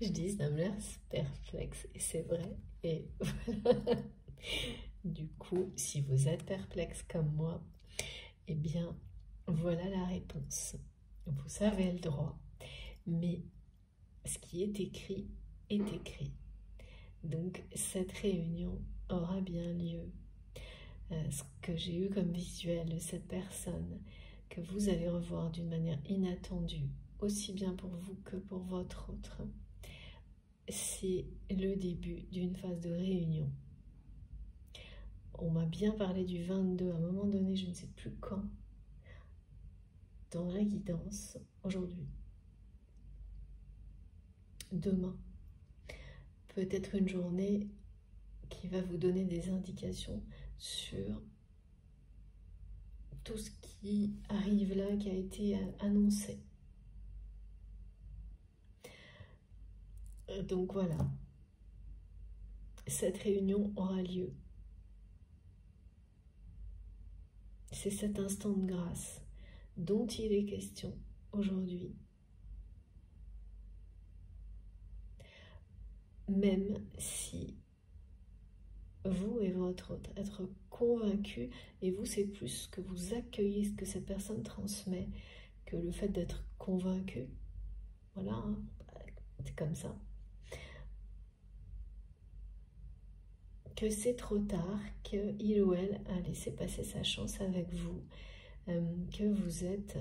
Je dis, ça me laisse perplexe, et c'est vrai. Et voilà. Du coup, si vous êtes perplexe comme moi, eh bien, voilà la réponse. Vous avez le droit, mais ce qui est écrit est écrit. Donc, cette réunion aura bien lieu. Ce que j'ai eu comme visuel de cette personne que vous allez revoir d'une manière inattendue, aussi bien pour vous que pour votre autre, c'est le début d'une phase de réunion. On m'a bien parlé du 22 à un moment donné, je ne sais plus quand, dans la guidance, aujourd'hui. Demain, peut-être une journée qui va vous donner des indications sur tout ce qui arrive là, qui a été annoncé. Donc voilà, cette réunion aura lieu. C'est cet instant de grâce dont il est question aujourd'hui. Même si vous et votre autre, être convaincu, et vous c'est plus que vous accueillez ce que cette personne transmet que le fait d'être convaincu. Voilà, hein, c'est comme ça. Que c'est trop tard, qu'il ou elle a laissé passer sa chance avec vous, que vous êtes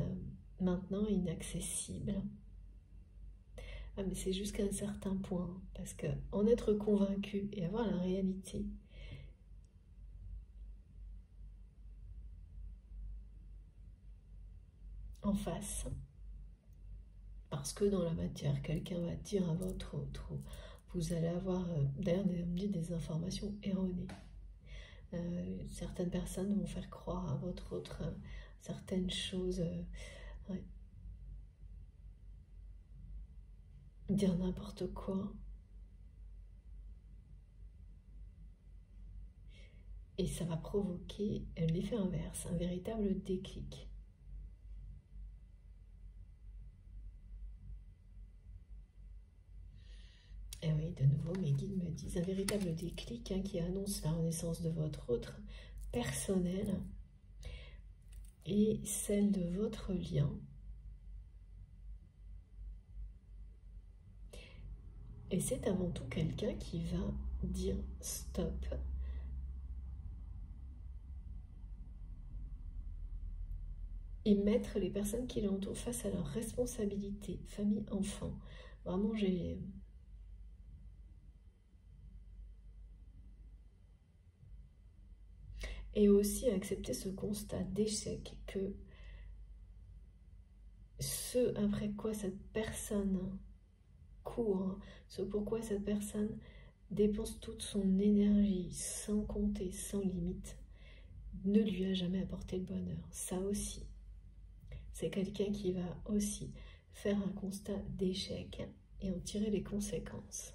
maintenant inaccessible. Ah, mais c'est jusqu'à un certain point, parce que en être convaincu et avoir la réalité, en face, parce que dans la matière, quelqu'un va dire à votre autre, vous allez avoir, d'ailleurs, des informations erronées. Certaines personnes vont faire croire à votre autre certaines choses, ouais. Dire n'importe quoi. Et ça va provoquer l'effet inverse, un véritable déclic. Et oui, de nouveau, mes guides me disent un véritable déclic qui annonce la renaissance de votre autre personnel et celle de votre lien. Et c'est avant tout quelqu'un qui va dire stop. Et mettre les personnes qui l'entourent face à leurs responsabilités, famille, enfants. Vraiment, j'ai... Et aussi accepter ce constat d'échec que ce après quoi cette personne court, ce pourquoi cette personne dépense toute son énergie sans compter, sans limite, ne lui a jamais apporté le bonheur. Ça aussi, c'est quelqu'un qui va aussi faire un constat d'échec et en tirer les conséquences.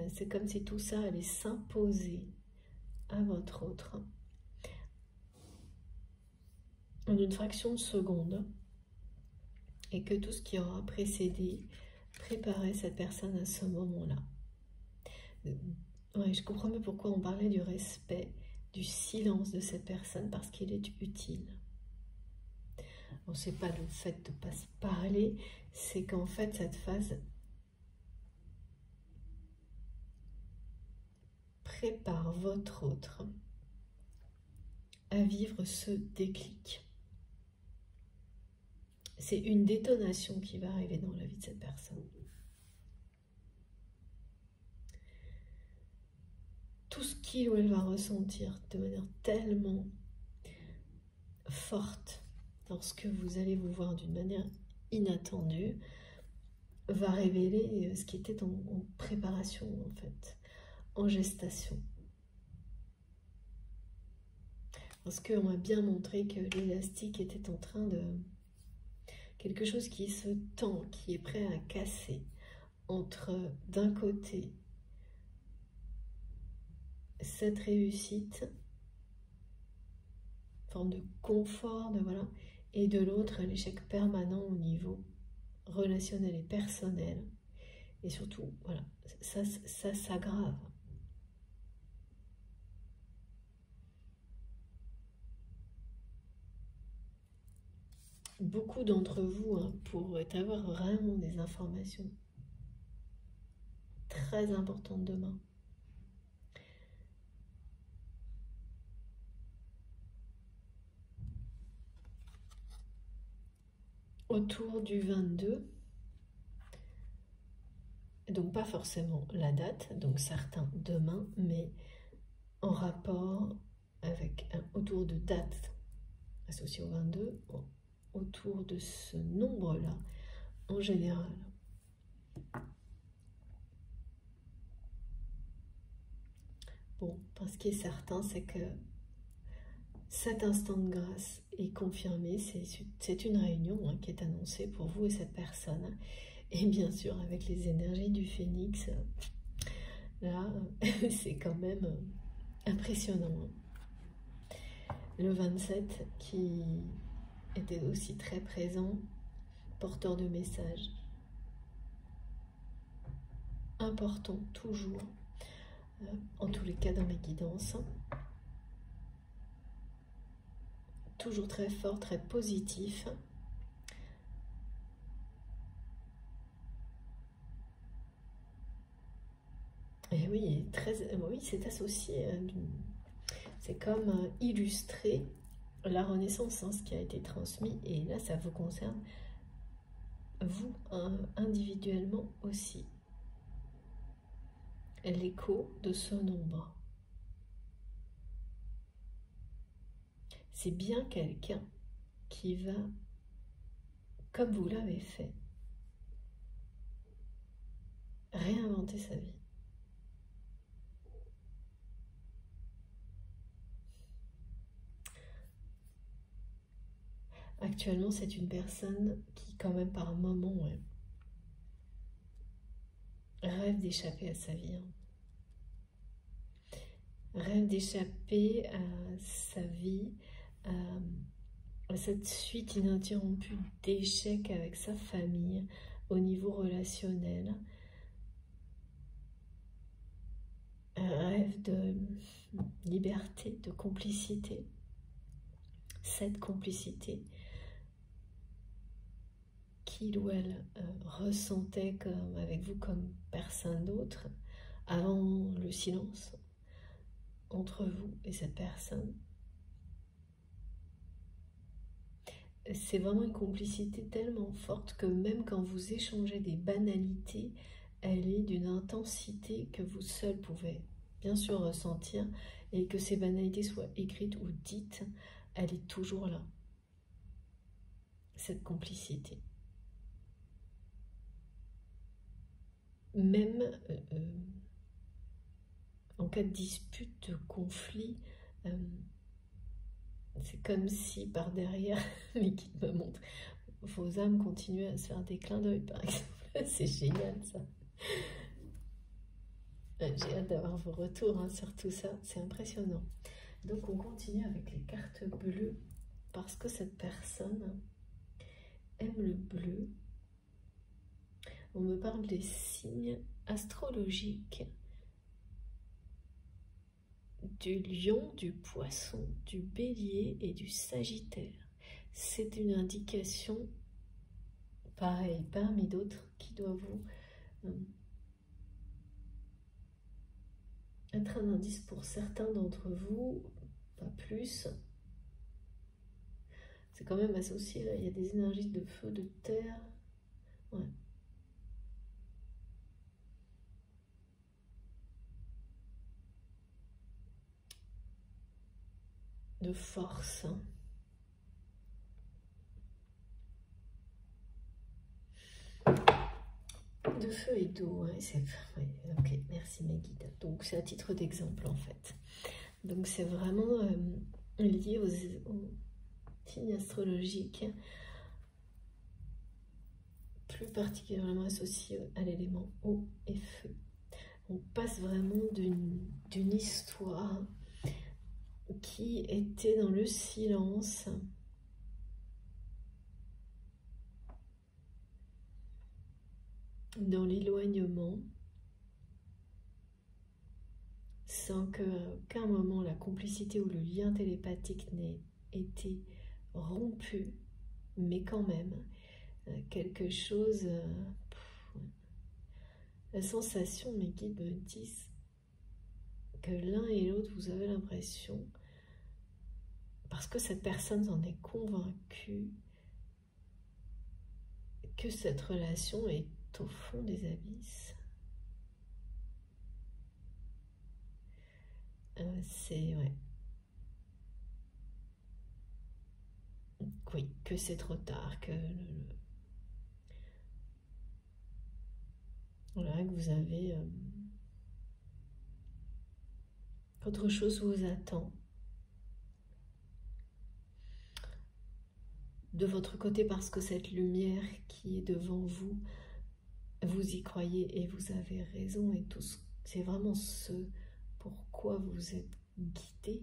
C'est comme si tout ça allait s'imposer à votre autre en une fraction de seconde et que tout ce qui aura précédé préparait cette personne à ce moment-là. Ouais, je comprends mieux pourquoi on parlait du respect, du silence de cette personne, parce qu'il est utile. Bon, c'est pas le fait de ne pas se parler, c'est qu'en fait cette phase prépare votre autre à vivre ce déclic. C'est une détonation qui va arriver dans la vie de cette personne. Tout ce qu'il ou elle va ressentir de manière tellement forte lorsque vous allez vous voir d'une manière inattendue va révéler ce qui était en préparation en fait, en gestation. Parce qu'on m'a bien montré que l'élastique était en train de... quelque chose qui se tend, qui est prêt à casser entre d'un côté cette réussite, forme de confort, de voilà, et de l'autre l'échec permanent au niveau relationnel et personnel. Et surtout, voilà, ça s'aggrave. Beaucoup d'entre vous pourraient avoir vraiment des informations très importantes demain. Autour du 22, donc pas forcément la date, donc certains demain, mais en rapport avec autour de dates associées au 22, autour de ce nombre-là en général. Bon, ce qui est certain, c'est que cet instant de grâce est confirmé, c'est une réunion qui est annoncée pour vous et cette personne. Et bien sûr, avec les énergies du phénix, là, c'est quand même impressionnant. Le 27 qui était aussi très présent, porteur de messages. Important, toujours, en tous les cas dans mes guidances. Toujours très fort, très positif. Et oui, oui, c'est associé, c'est comme illustrer la Renaissance, ce qui a été transmis, et là ça vous concerne, vous individuellement aussi. L'écho de ce nombre. C'est bien quelqu'un qui va, comme vous l'avez fait, réinventer sa vie. Actuellement, c'est une personne qui, quand même, par un moment, rêve d'échapper à sa vie. Rêve d'échapper à sa vie, à cette suite ininterrompue d'échecs avec sa famille, au niveau relationnel. Un rêve de liberté, de complicité. Cette complicité qu'il ou elle ressentait avec vous comme personne d'autre avant le silence entre vous et cette personne. C'est vraiment une complicité tellement forte que même quand vous échangez des banalités, elle est d'une intensité que vous seul pouvez bien sûr ressentir, et que ces banalités soient écrites ou dites, elle est toujours là, cette complicité. Même en cas de dispute, de conflit, c'est comme si par derrière, les guides me montrent, vos âmes continuent à se faire des clins d'œil, par exemple. C'est génial, ça. J'ai hâte d'avoir vos retours hein, sur tout ça, c'est impressionnant. Donc on continue avec les cartes bleues, parce que cette personne aime le bleu. On me parle des signes astrologiques du lion, du poisson, du bélier et du sagittaire. C'est une indication, pareil, parmi d'autres, qui doit vous être un indice pour certains d'entre vous, pas plus. C'est quand même associé, là, il y a des énergies de feu, de terre. Ouais. De force. Hein. De feu et d'eau, ouais, ouais, ok, merci mes guides. Donc c'est à titre d'exemple en fait. Donc c'est vraiment lié aux signes astrologiques, plus particulièrement associé à l'élément eau et feu. On passe vraiment d'une histoire qui était dans le silence, dans l'éloignement, sans qu'à aucun moment la complicité ou le lien télépathique n'ait été rompu, mais quand même, quelque chose... la sensation, mes guides me disent que l'un et l'autre, vous avez l'impression, parce que cette personne en est convaincue, que cette relation est au fond des abysses. C'est... ouais. Oui, que c'est trop tard, que voilà, que vous avez qu'autre chose vous attend. De votre côté, parce que cette lumière qui est devant vous, vous y croyez et vous avez raison, et tout, c'est vraiment ce pourquoi vous êtes guidé.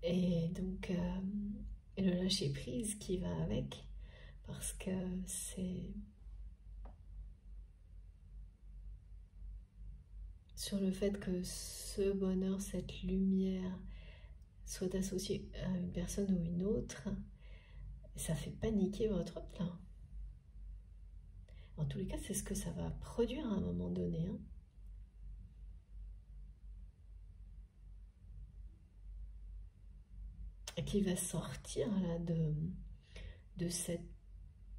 Et donc, le lâcher prise qui va avec, parce que c'est sur le fait que ce bonheur, cette lumière soit associée à une personne ou une autre, ça fait paniquer votre plein. En tous les cas, c'est ce que ça va produire à un moment donné. Hein. Qui va sortir là, de cette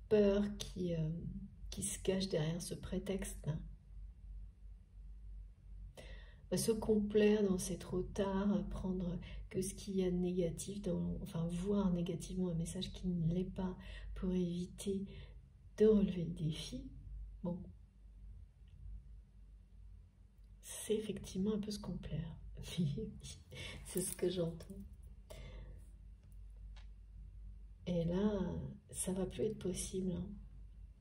peur qui se cache derrière ce prétexte. Se complaire dans c'est trop tard, prendre que ce qu'il y a de négatif, enfin voir négativement un message qui ne l'est pas pour éviter de relever le défi. Bon, c'est effectivement un peu se complaire. C'est ce que j'entends. Et là, ça va plus être possible. Hein.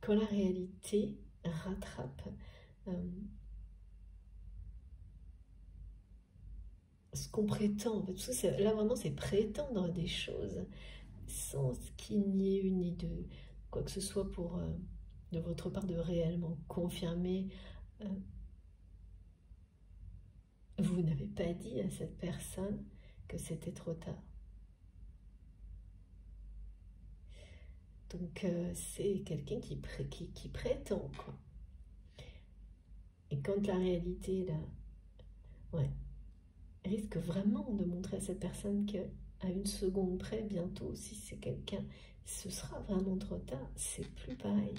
Quand la réalité rattrape ce qu'on prétend, parce que là vraiment c'est prétendre des choses sans qu'il n'y ait eu ni de quoi que ce soit pour de votre part de réellement confirmer. Vous n'avez pas dit à cette personne que c'était trop tard. Donc c'est quelqu'un qui prétend quoi. Et quand la réalité là, ouais, risque vraiment de montrer à cette personne qu'à une seconde près, bientôt, si c'est quelqu'un, ce sera vraiment trop tard, c'est plus pareil.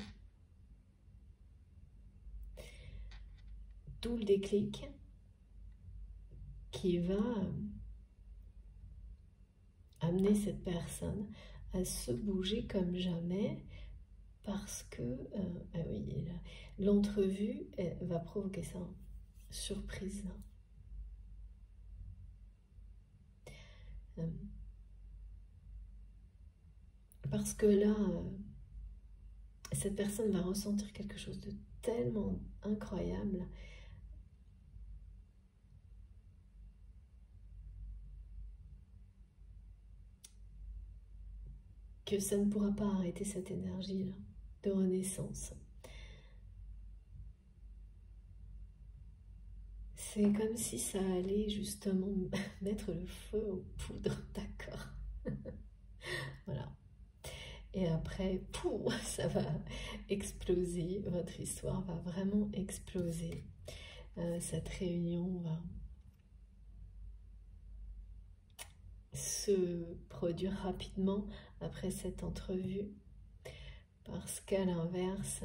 D'où le déclic qui va amener cette personne à se bouger comme jamais parce que, ah oui, l'entrevue va provoquer ça, hein. Surprise. Parce que là, cette personne va ressentir quelque chose de tellement incroyable que ça ne pourra pas arrêter cette énergie-là de renaissance. C'est comme si ça allait justement mettre le feu aux poudres, d'accord. Voilà. Et après, pouf, ça va exploser, votre histoire va vraiment exploser. Cette réunion va se produire rapidement après cette entrevue, parce qu'à l'inverse,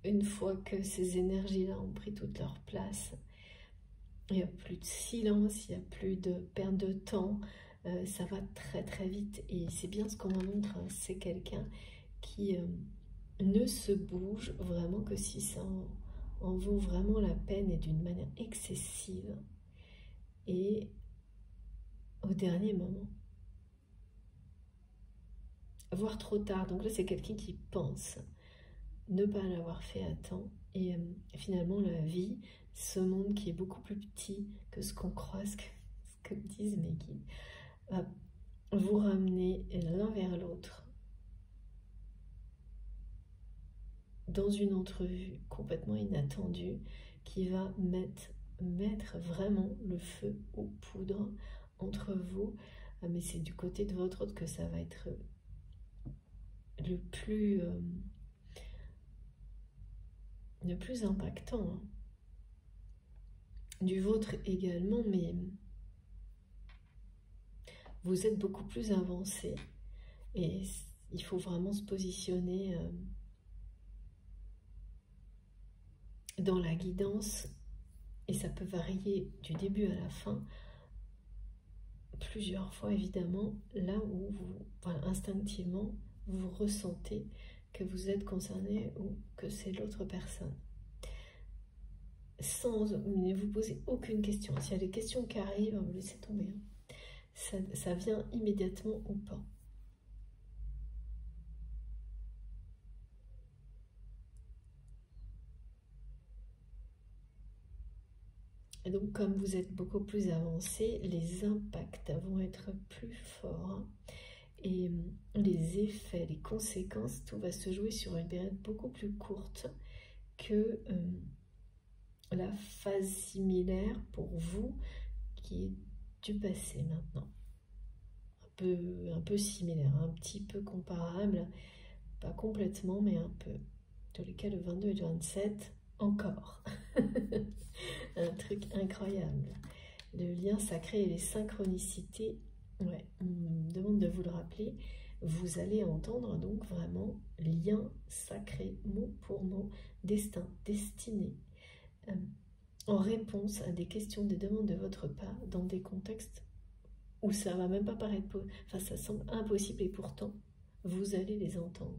une fois que ces énergies-là ont pris toute leur place, il n'y a plus de silence, il n'y a plus de perte de temps, ça va très très vite. Et c'est bien ce qu'on me montre, hein. C'est quelqu'un qui ne se bouge vraiment que si ça en vaut vraiment la peine et d'une manière excessive. Et au dernier moment, voire trop tard. Donc là, c'est quelqu'un qui pense ne pas l'avoir fait à temps. Et finalement, la vie, ce monde qui est beaucoup plus petit que ce qu'on croit, ce que disent mes guides, va vous ramener l'un vers l'autre dans une entrevue complètement inattendue qui va mettre vraiment le feu aux poudres entre vous. Mais c'est du côté de votre autre que ça va être le plus impactant, hein. Du vôtre également, mais vous êtes beaucoup plus avancé et il faut vraiment se positionner dans la guidance, et ça peut varier du début à la fin, plusieurs fois évidemment, là où vous, voilà, instinctivement, vous ressentez que vous êtes concerné ou que c'est l'autre personne. Ne vous posez aucune question. S'il y a des questions qui arrivent, vous laissez tomber, hein. Ça vient immédiatement ou pas. Et donc, comme vous êtes beaucoup plus avancé, les impacts vont être plus forts. Et les effets, les conséquences, tout va se jouer sur une période beaucoup plus courte que la phase similaire pour vous qui est du passé maintenant. Un peu similaire, un petit peu comparable, pas complètement, mais un peu. En tous les cas, le 22 et le 27, encore. Un truc incroyable. Le lien sacré et les synchronicités, ouais, on me demande de vous le rappeler. Vous allez entendre donc vraiment lien sacré, mot pour mot, destin, destinée, en réponse à des questions, des demandes de votre part, dans des contextes où ça va même pas paraître, enfin ça semble impossible, et pourtant vous allez les entendre.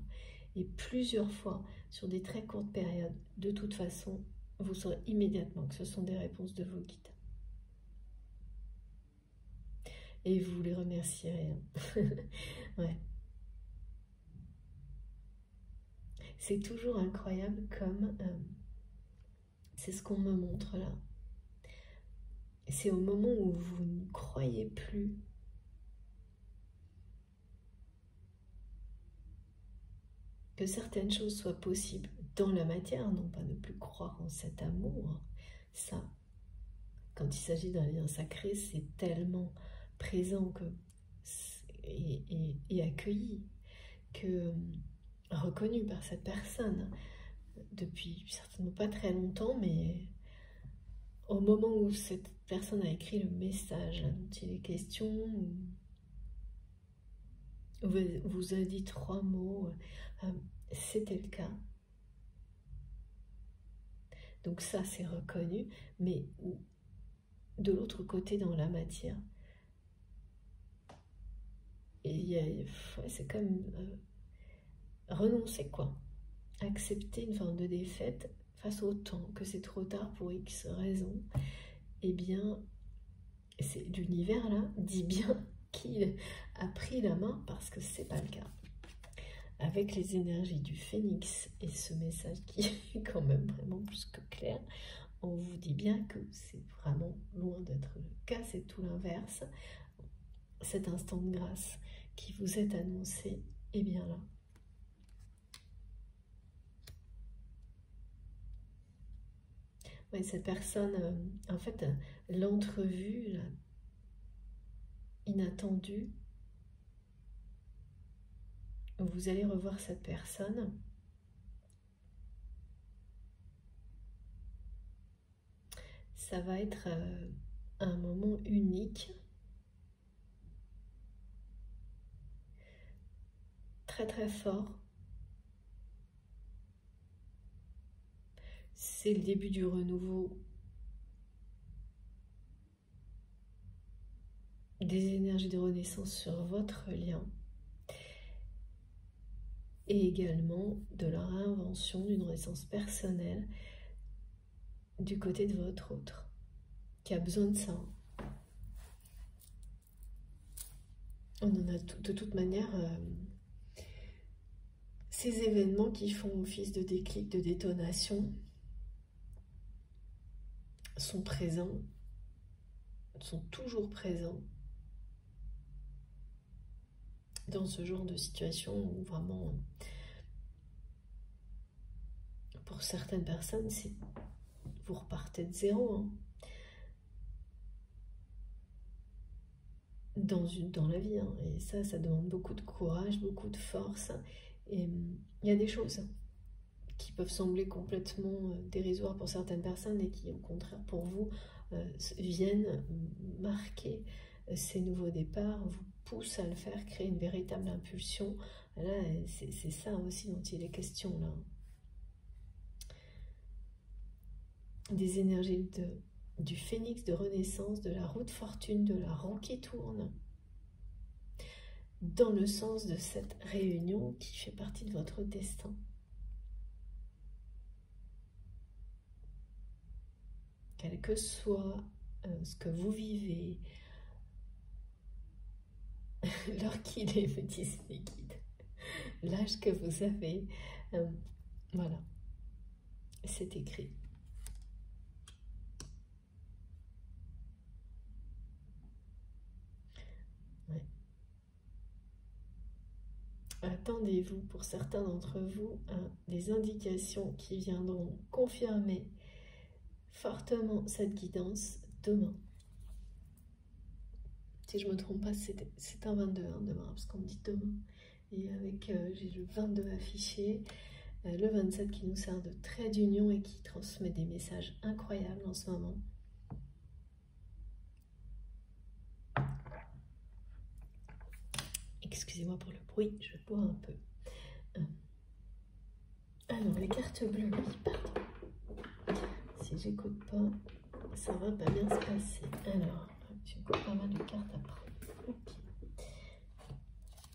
Et plusieurs fois, sur des très courtes périodes, de toute façon, vous saurez immédiatement que ce sont des réponses de vos guides. Et vous les remercierez, hein. Ouais. C'est toujours incroyable comme c'est ce qu'on me montre là. C'est au moment où vous ne croyez plus que certaines choses soient possibles dans la matière, non pas ne plus croire en cet amour. Ça, quand il s'agit d'un lien sacré, c'est tellement présent que et accueilli, que reconnu par cette personne depuis certainement pas très longtemps, mais au moment où cette personne a écrit le message dont il est question, vous a dit 3 mots, c'était le cas. Donc ça, c'est reconnu, mais de l'autre côté, dans la matière, Et c'est comme renoncer, quoi. Accepter une forme de défaite face au temps, que c'est trop tard pour X raison. Eh bien, l'univers là dit bien qu'il a pris la main parce que c'est pas le cas. Avec les énergies du phénix et ce message qui est quand même vraiment plus que clair, on vous dit bien que c'est vraiment loin d'être le cas, c'est tout l'inverse. Cet instant de grâce qui vous est annoncé est bien là. Oui, cette personne, en fait, l'entrevue inattendue, vous allez revoir cette personne. Ça va être un moment unique, très très fort. C'est le début du renouveau des énergies de renaissance sur votre lien et également de la réinvention d'une renaissance personnelle du côté de votre autre qui a besoin de ça. On en a de toute manière ces événements qui font office de déclic, de détonation sont présents, sont toujours présents dans ce genre de situation où vraiment, pour certaines personnes, vous repartez de zéro. Hein. Dans la vie. Hein. Et ça demande beaucoup de courage, beaucoup de force. Et il y a des choses qui peuvent sembler complètement dérisoires pour certaines personnes et qui, au contraire, pour vous, viennent marquer ces nouveaux départs, vous poussent à le faire, créer une véritable impulsion. Là, c'est ça aussi dont il est question, là. Des énergies du phénix de renaissance, de la roue de fortune, de la roue qui tourne, dans le sens de cette réunion qui fait partie de votre destin. Quel que soit ce que vous vivez, l'heure qu'il est, me disent les guides, l'âge que vous avez, voilà, c'est écrit. Ouais. Attendez-vous, pour certains d'entre vous, des indications qui viendront confirmer fortement cette guidance demain. Si je ne me trompe pas, c'est un 22 hein, demain, parce qu'on me dit demain. Et avec, j'ai le 22 affiché, le 27 qui nous sert de trait d'union et qui transmet des messages incroyables en ce moment. Excusez-moi pour le bruit, je bois un peu. Alors, les cartes bleues, oui, pardon. Si j'écoute pas, ça va pas bien se passer. Alors, j'écoute pas mal de cartes après. Ok.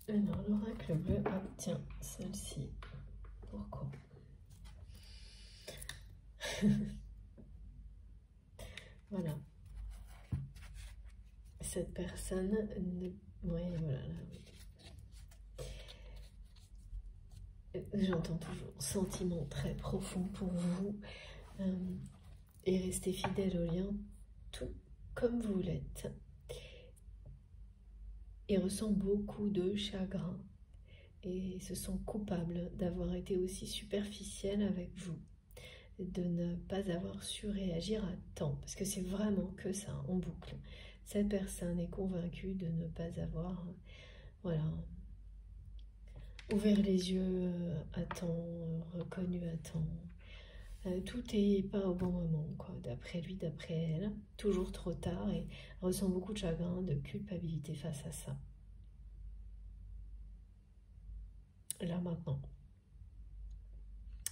Alors, l'oracle bleu, ah, tiens, celle-ci. Pourquoi? Voilà. Cette personne, oui, voilà. J'entends toujours sentiment très profond pour vous et restez fidèle au lien, tout comme vous l'êtes. Et ressent beaucoup de chagrin et se sent coupable d'avoir été aussi superficielle avec vous, de ne pas avoir su réagir à temps, parce que c'est vraiment que ça, en boucle. Cette personne est convaincue de ne pas avoir, voilà, ouvert les yeux à temps, reconnu à temps. Tout n'est pas au bon moment, quoi. D'après lui, d'après elle, toujours trop tard, et ressent beaucoup de chagrin, de culpabilité face à ça. Là maintenant,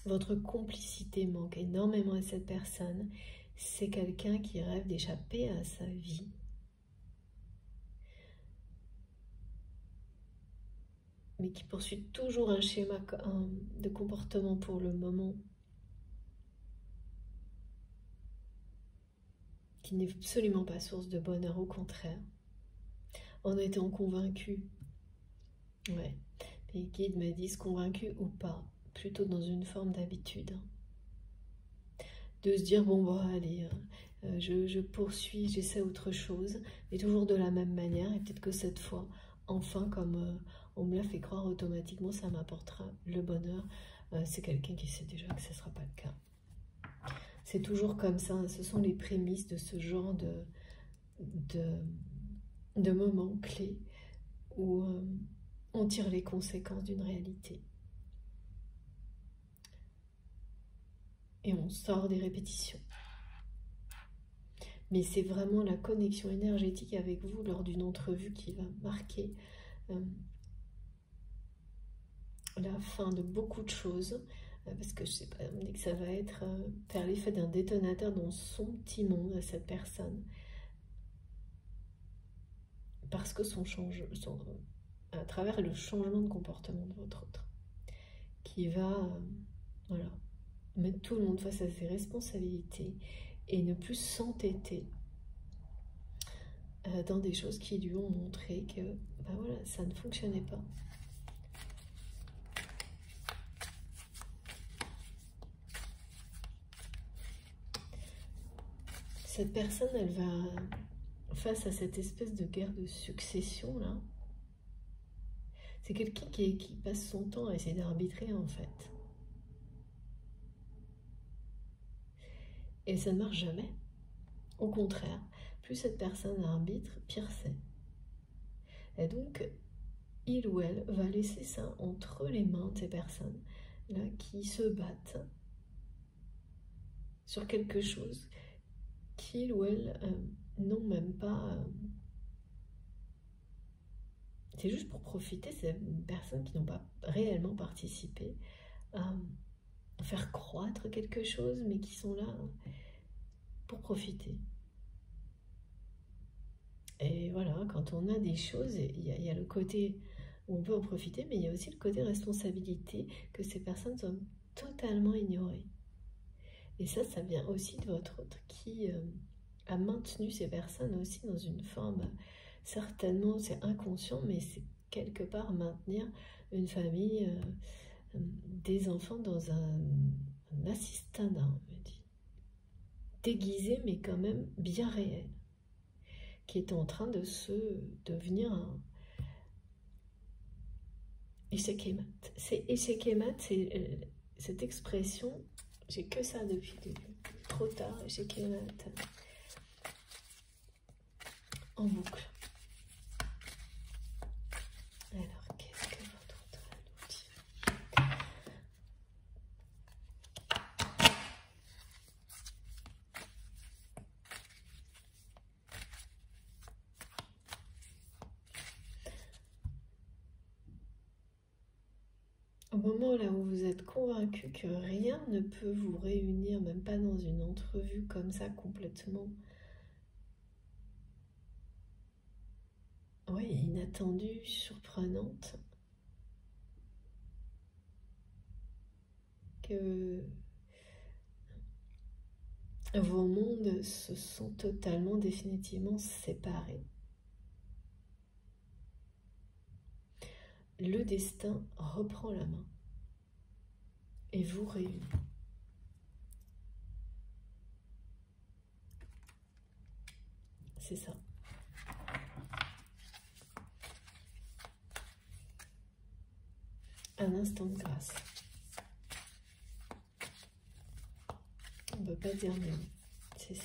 votre complicité manque énormément à cette personne. C'est quelqu'un qui rêve d'échapper à sa vie. mais qui poursuit toujours un schéma de comportement pour le moment, qui n'est absolument pas source de bonheur, au contraire, en étant convaincu, ouais, les guides me disent convaincu ou pas, plutôt dans une forme d'habitude, de se dire bon bah allez, je poursuis, j'essaie autre chose, mais toujours de la même manière, et peut-être que cette fois, enfin, comme on me l'a fait croire automatiquement, ça m'apportera le bonheur. C'est quelqu'un qui sait déjà que ce ne sera pas le cas. C'est toujours comme ça, ce sont les prémices de ce genre de moments clés où on tire les conséquences d'une réalité. Et on sort des répétitions. Mais c'est vraiment la connexion énergétique avec vous lors d'une entrevue qui va marquer la fin de beaucoup de choses, parce que je sais pas, on dit que ça va être faire l'effet d'un détonateur dans son petit monde à cette personne, parce que à travers le changement de comportement de votre autre, qui va voilà, mettre tout le monde face à ses responsabilités et ne plus s'entêter dans des choses qui lui ont montré que ben voilà, ça ne fonctionnait pas. Cette personne, elle va, face à cette espèce de guerre de succession là, c'est quelqu'un qui passe son temps à essayer d'arbitrer en fait. Et ça ne marche jamais. Au contraire, plus cette personne arbitre, pire c'est. Et donc, il ou elle va laisser ça entre les mains de ces personnes là qui se battent sur quelque chose qu'il ou elle n'ont même pas. C'est juste pour profiter, c'est des personnes qui n'ont pas réellement participé à faire croître quelque chose, mais qui sont là pour profiter. Et voilà, quand on a des choses, il y a le côté où on peut en profiter, mais il y a aussi le côté responsabilité que ces personnes sont totalement ignorées. Et ça vient aussi de votre autre qui a maintenu ces personnes aussi dans une forme, certainement c'est inconscient, mais c'est quelque part maintenir une famille, des enfants dans un assistanat, on me dit. Déguisé, mais quand même bien réel, qui est en train de se devenir un échec et mat. C'est échec et mat, c'est cette expression, j'ai que ça depuis le début. Trop tard, échec et mat. En boucle. Alors, qu'est-ce que votre autre nous dit? Au moment là où vous êtes convaincu que rien ne peut vous réunir, même pas dans une entrevue comme ça complètement inattendue, surprenante, que vos mondes se sont totalement, définitivement séparés. Le destin reprend la main et vous réunit. C'est ça. Un instant de grâce. On ne peut pas dire mieux. C'est...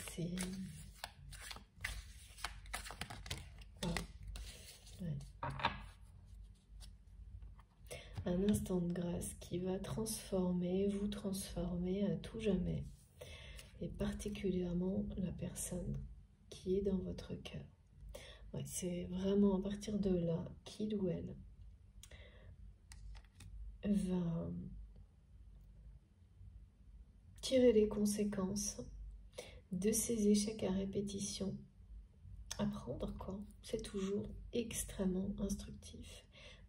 Voilà. Ouais. Un instant de grâce qui va vous transformer à tout jamais. Et particulièrement la personne qui est dans votre cœur. Ouais, c'est vraiment à partir de là qu'il ou elle va tirer les conséquences de ces échecs à répétition. Apprendre quoi, c'est toujours extrêmement instructif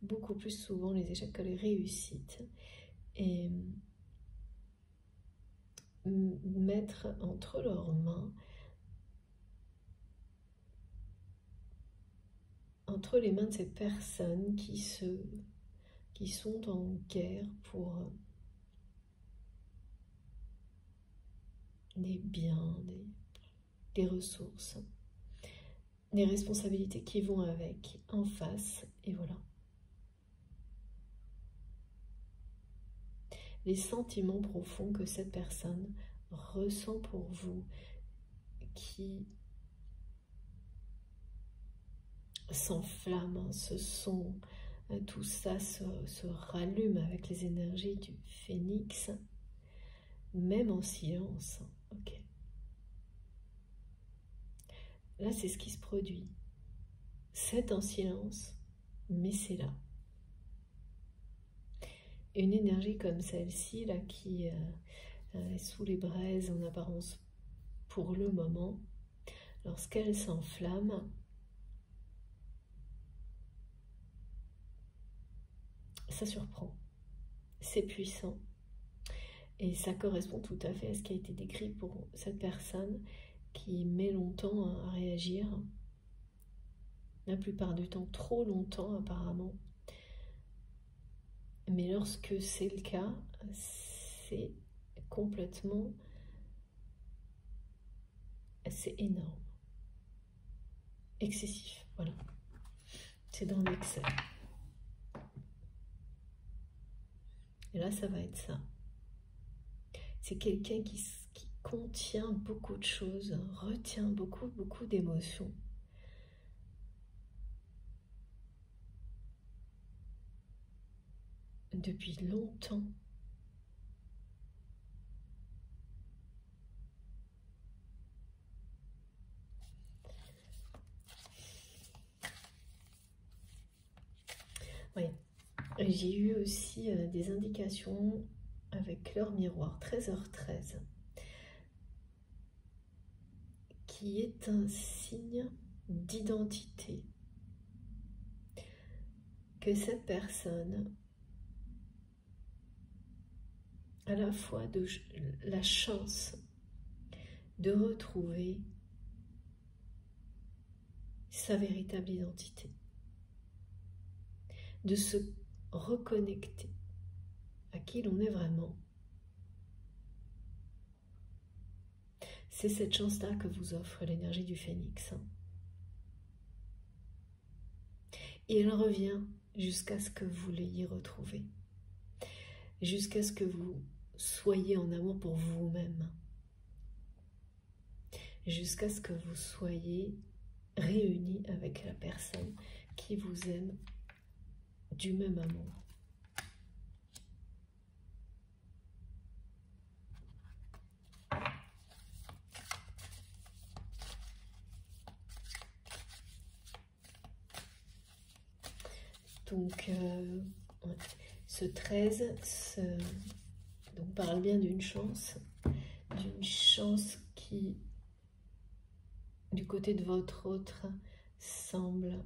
beaucoup plus souvent les échecs que les réussites. Et mettre entre leurs mains, entre les mains de ces personnes qui sont en guerre pour des biens, des ressources, des responsabilités qui vont avec en face, et voilà. Les sentiments profonds que cette personne ressent pour vous, qui s'enflamme, tout ça se rallume avec les énergies du phénix, même en silence. Ok. Là, c'est ce qui se produit. C'est en silence, mais c'est là. Une énergie comme celle-ci, là, qui est sous les braises en apparence pour le moment, lorsqu'elle s'enflamme, ça surprend. C'est puissant. Et ça correspond tout à fait à ce qui a été décrit pour cette personne qui met longtemps à réagir. La plupart du temps, trop longtemps apparemment. Mais lorsque c'est le cas, c'est complètement... c'est énorme. Excessif, voilà. C'est dans l'excès. Et là, ça va être ça. C'est quelqu'un qui contient beaucoup de choses, retient beaucoup d'émotions. Depuis longtemps. Oui. J'ai eu aussi des indications avec l'heure miroir, 13h13, qui est un signe d'identité que cette personne a la fois de la chance de retrouver sa véritable identité, de se reconnecter à qui l'on est vraiment. C'est cette chance-là que vous offre l'énergie du phénix. Et elle revient jusqu'à ce que vous l'ayez retrouvée, jusqu'à ce que vous soyez en amour pour vous-même, jusqu'à ce que vous soyez réunis avec la personne qui vous aime du même amour. Donc, ce 13 donc, parle bien d'une chance qui, du côté de votre autre, semble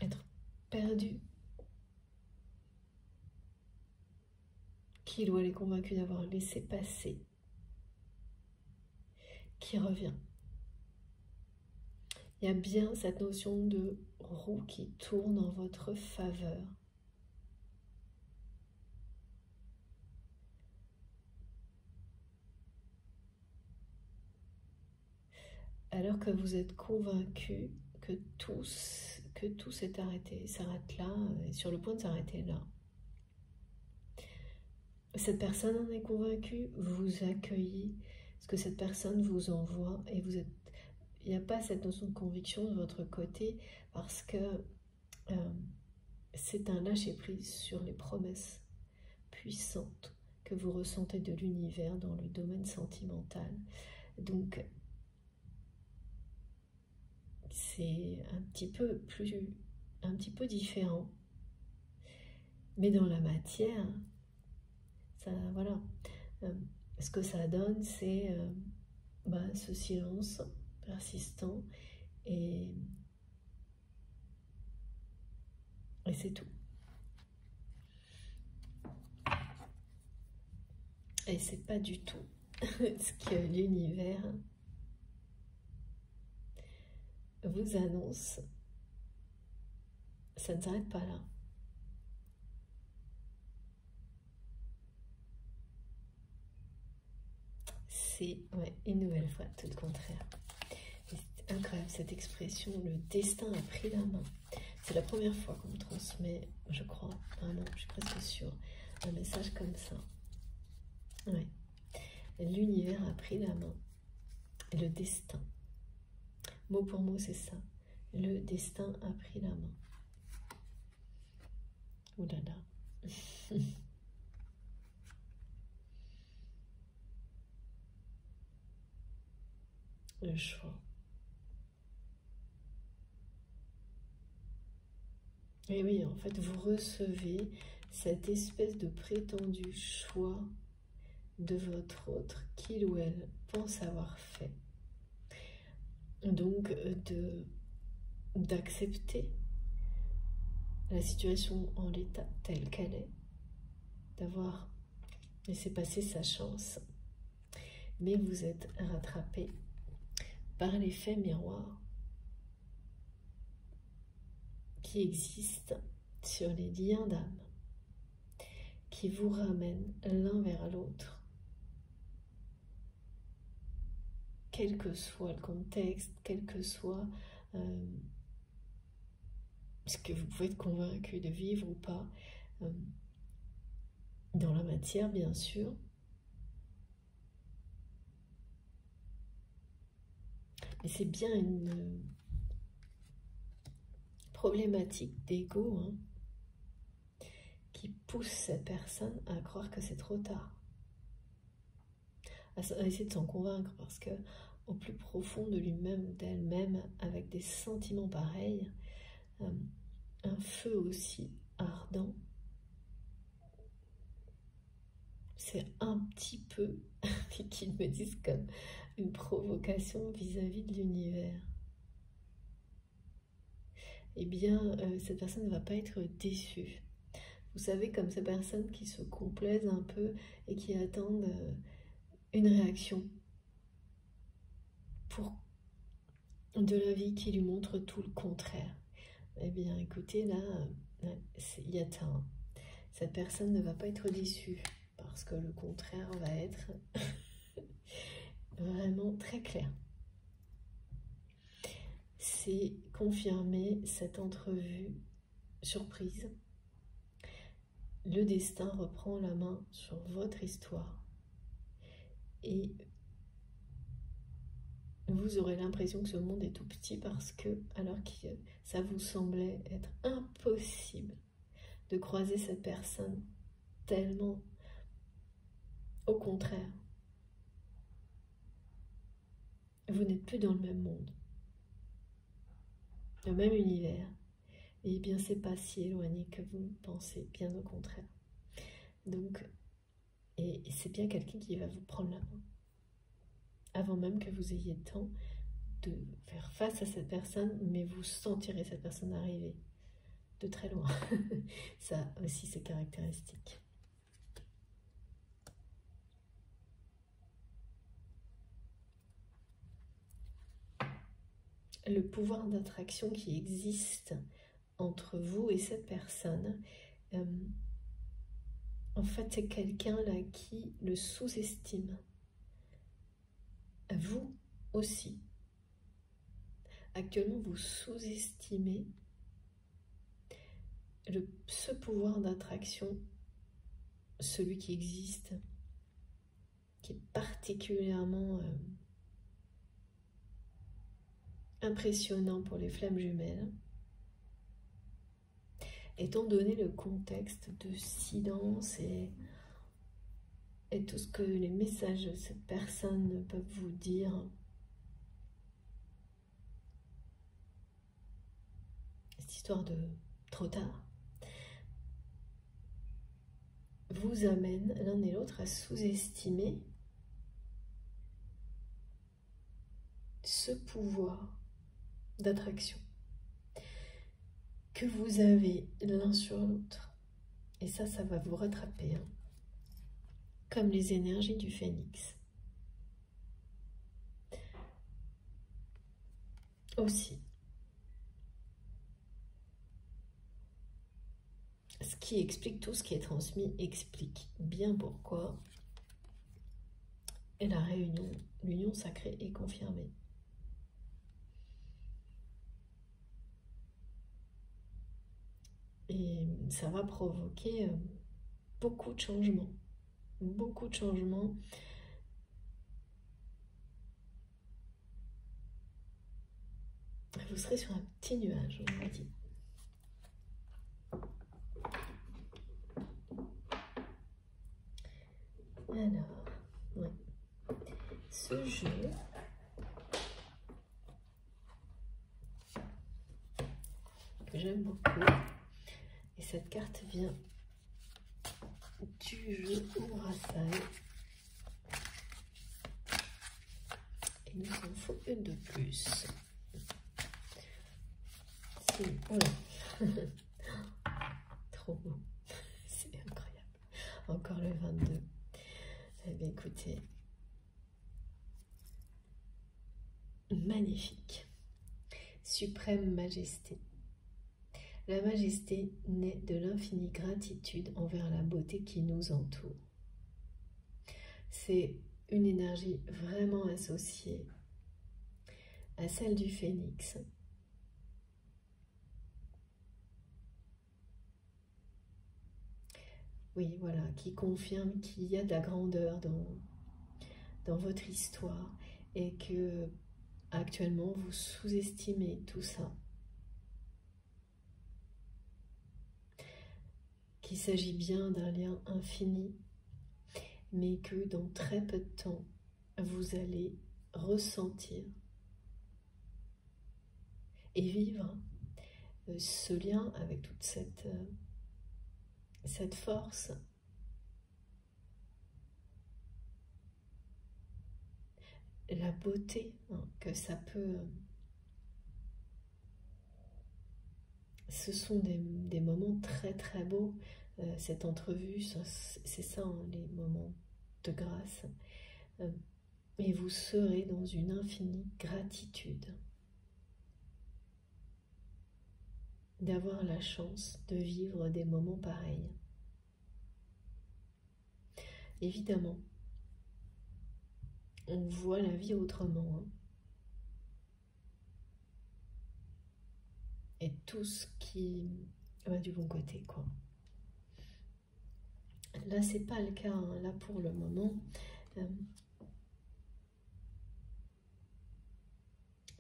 être perdue, qu'il ou elle est convaincu d'avoir laissé passer, qui revient. Il y a bien cette notion de roue qui tourne en votre faveur. Alors que vous êtes convaincu que tout s'est arrêté, s'arrête là, est sur le point de s'arrêter là. Cette personne en est convaincue, vous accueillez ce que cette personne vous envoie et vous êtes... Il n'y a pas cette notion de conviction de votre côté parce que c'est un lâcher-prise sur les promesses puissantes que vous ressentez de l'univers dans le domaine sentimental. Donc, c'est un petit peu différent. Mais dans la matière, ça, voilà. Ce que ça donne, c'est ce silence persistant et Et c'est tout. Et c'est pas du tout ce que l'univers vous annonce. Ça ne s'arrête pas là. C'est, ouais, une nouvelle fois tout le contraire. C'est incroyable cette expression, le destin a pris la main. C'est la première fois qu'on me transmet, je crois, vraiment, je suis presque sûre, un message comme ça. Ouais. L'univers a pris la main. Et le destin. Mot pour mot, c'est ça. Le destin a pris la main. Ouh là là. Le choix. Et oui, en fait, vous recevez cette espèce de prétendu choix de votre autre qu'il ou elle pense avoir fait. Donc, d'accepter la situation en l'état telle qu'elle est, d'avoir laissé passer sa chance, mais vous êtes rattrapé par l'effet miroir qui existe sur les liens d'âme, qui vous ramènent l'un vers l'autre, quel que soit le contexte, quel que soit ce que vous pouvez être convaincu de vivre ou pas, dans la matière bien sûr, mais c'est bien une problématique d'ego qui pousse cette personne à croire que c'est trop tard, à essayer de s'en convaincre, parce que au plus profond de lui-même, d'elle-même, avec des sentiments pareils, un feu aussi ardent, c'est un petit peu, qu'ils me disent, comme une provocation vis-à-vis de l'univers. Eh bien, cette personne ne va pas être déçue. Vous savez, comme ces personnes qui se complaisent un peu et qui attendent une réaction pour de la vie qui lui montre tout le contraire. Eh bien, écoutez, là, il y a un. Cette personne ne va pas être déçue parce que le contraire va être vraiment très clair. C'est confirmer cette entrevue surprise. Le destin reprend la main sur votre histoire et vous aurez l'impression que ce monde est tout petit parce que, alors que ça vous semblait être impossible de croiser cette personne, tellement au contraire, vous n'êtes plus dans le même monde, le même univers, et bien c'est pas si éloigné que vous pensez, bien au contraire. Donc, et c'est bien quelqu'un qui va vous prendre la main, avant même que vous ayez le temps de faire face à cette personne, mais vous sentirez cette personne arriver de très loin. Ça aussi, c'est caractéristique. Le pouvoir d'attraction qui existe entre vous et cette personne, en fait, c'est quelqu'un là qui le sous-estime. Vous aussi. Actuellement, vous sous-estimez ce pouvoir d'attraction, celui qui existe, qui est particulièrement impressionnant pour les flammes jumelles, étant donné le contexte de silence et tout ce que les messages de cette personne peuvent vous dire. Cette histoire de trop tard vous amène l'un et l'autre à sous-estimer ce pouvoir d'attraction. que vous avez l'un sur l'autre. Et ça va vous rattraper, hein. Comme les énergies du phénix. Aussi. Ce qui explique tout ce qui est transmis, explique bien pourquoi. Et la réunion, l'union sacrée est confirmée. Et ça va provoquer beaucoup de changements. Beaucoup de changements. Vous serez sur un petit nuage, on m'a dit. Alors, ouais. Ce jeu que j'aime beaucoup, et cette carte vient du jeu au brassail. Et il nous en faut une de plus. Voilà. Trop beau. C'est incroyable. Encore le 22. Eh bien, écoutez. Magnifique. Suprême majesté. La majesté naît de l'infinie gratitude envers la beauté qui nous entoure. C'est une énergie vraiment associée à celle du phénix. Oui, voilà, qui confirme qu'il y a de la grandeur dans votre histoire et que actuellement vous sous-estimez tout ça. Qu'il s'agit bien d'un lien infini, mais que dans très peu de temps, vous allez ressentir et vivre ce lien avec toute cette force. La beauté, hein, que ça peut... Ce sont des moments très très beaux, cette entrevue, c'est ça, hein, les moments de grâce. Et vous serez dans une infinie gratitude d'avoir la chance de vivre des moments pareils. Évidemment, on voit la vie autrement, hein. Et tout ce qui va du bon côté, quoi. Là, c'est pas le cas, hein. Là, pour le moment,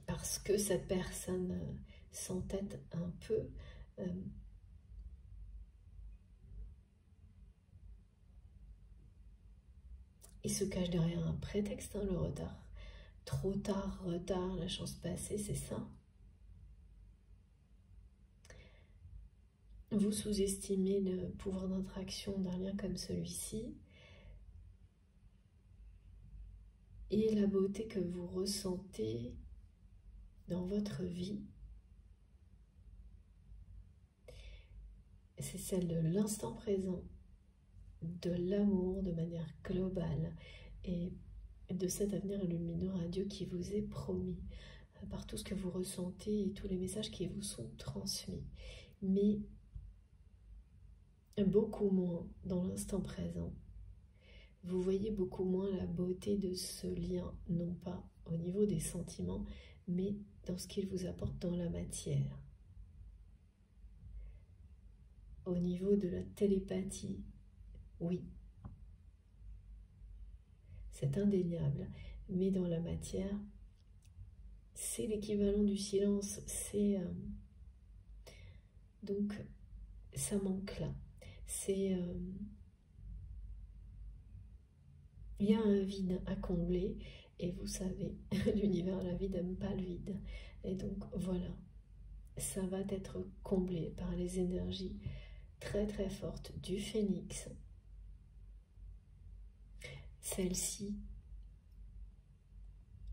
parce que cette personne s'entête un peu, il se cache derrière un prétexte, hein, le retard. Trop tard, retard, la chance passée, c'est ça. Vous sous-estimez le pouvoir d'attraction d'un lien comme celui-ci et la beauté que vous ressentez dans votre vie. C'est celle de l'instant présent, de l'amour de manière globale et de cet avenir lumineux radieux qui vous est promis par tout ce que vous ressentez et tous les messages qui vous sont transmis. Mais beaucoup moins dans l'instant présent. Vous voyez beaucoup moins la beauté de ce lien, non pas au niveau des sentiments, mais dans ce qu'il vous apporte dans la matière. Au niveau de la télépathie, oui, c'est indéniable, mais dans la matière, c'est l'équivalent du silence, c'est... donc, ça manque là. C'est... il y a un vide à combler, et vous savez, l'univers, la vie n'aime pas le vide. Et donc, voilà, ça va être comblé par les énergies très très fortes du phénix. Celles-ci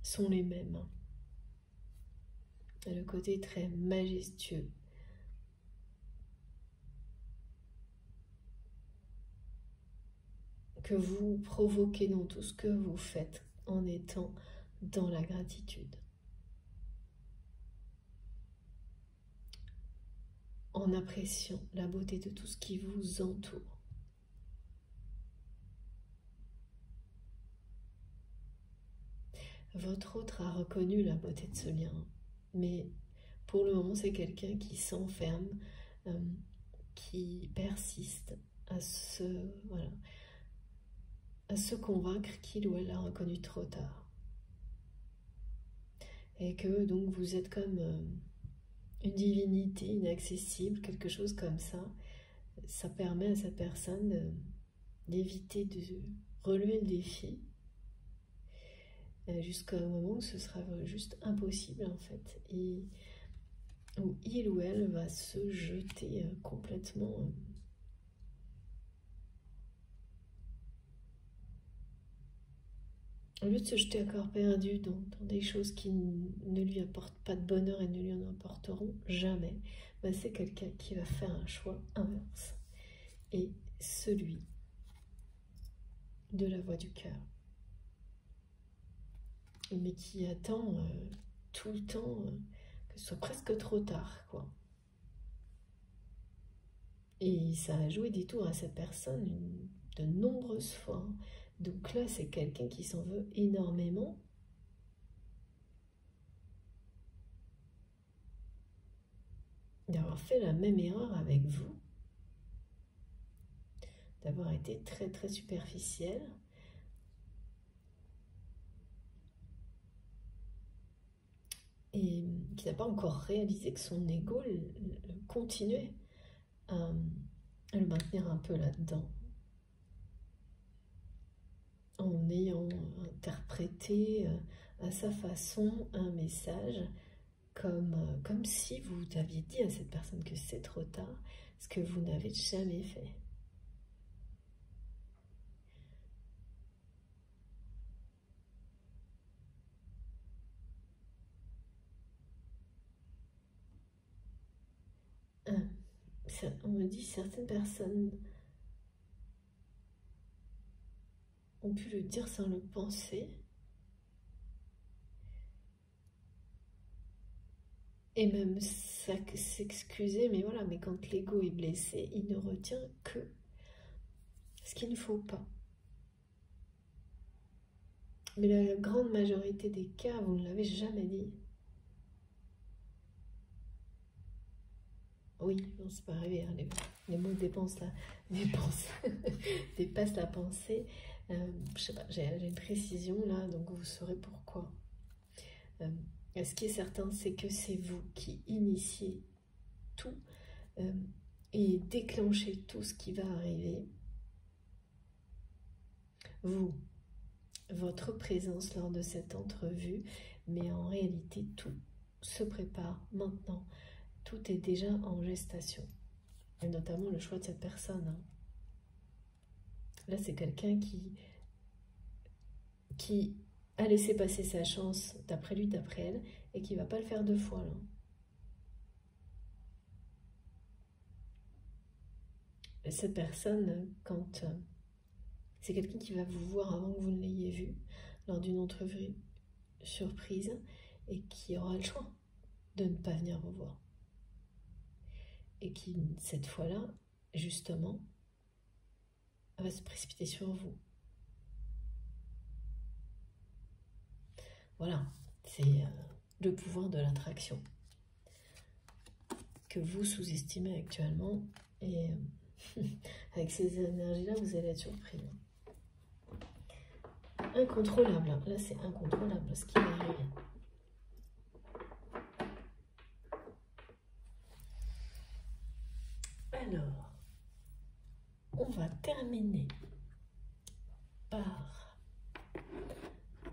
sont les mêmes. Le côté très majestueux que vous provoquez dans tout ce que vous faites en étant dans la gratitude. En appréciant la beauté de tout ce qui vous entoure. Votre autre a reconnu la beauté de ce lien, mais pour le moment, c'est quelqu'un qui s'enferme, qui persiste à se convaincre qu'il ou elle l'a reconnu trop tard. Et que donc vous êtes comme une divinité inaccessible, quelque chose comme ça. Ça permet à cette personne d'éviter de relever le défi jusqu'au moment où ce sera juste impossible en fait. Et où il ou elle va se jeter complètement au lieu de se jeter à corps perdu dans des choses qui ne lui apportent pas de bonheur et ne lui en apporteront jamais, ben c'est quelqu'un qui va faire un choix inverse. Et celui de la voix du cœur. Mais qui attend tout le temps que ce soit presque trop tard, quoi. Et ça a joué des tours à cette personne de nombreuses fois. Donc là, c'est quelqu'un qui s'en veut énormément. D'avoir fait la même erreur avec vous. D'avoir été très très superficiel. Et qui n'a pas encore réalisé que son ego continuait à le maintenir un peu là-dedans. En ayant interprété à sa façon un message comme si vous aviez dit à cette personne que c'est trop tard, ce que vous n'avez jamais fait. On me dit certaines personnes ont pu le dire sans le penser. Et même s'excuser, mais voilà, mais quand l'ego est blessé, il ne retient que ce qu'il ne faut pas. Mais la grande majorité des cas, vous ne l'avez jamais dit. Oui, non, c'est pas arrivé, hein, les mots dépassent la pensée. Je sais pas, j'ai une précision là, donc vous saurez pourquoi. Ce qui est certain, c'est que c'est vous qui initiez tout et déclenchez tout ce qui va arriver. Vous, votre présence lors de cette entrevue, mais en réalité, tout se prépare maintenant. Tout est déjà en gestation, et notamment le choix de cette personne. Hein. Là, c'est quelqu'un qui a laissé passer sa chance d'après lui, d'après elle, et qui ne va pas le faire deux fois. Là. Et cette personne, quand c'est quelqu'un qui va vous voir avant que vous ne l'ayez vu, lors d'une entrevue surprise, et qui aura le choix de ne pas venir vous voir. Et qui, cette fois-là, justement, va se précipiter sur vous. Voilà, c'est le pouvoir de l'attraction que vous sous-estimez actuellement. Et avec ces énergies-là, vous allez être surpris. Incontrôlable, là c'est incontrôlable ce qui va arriver. Alors, on va terminer par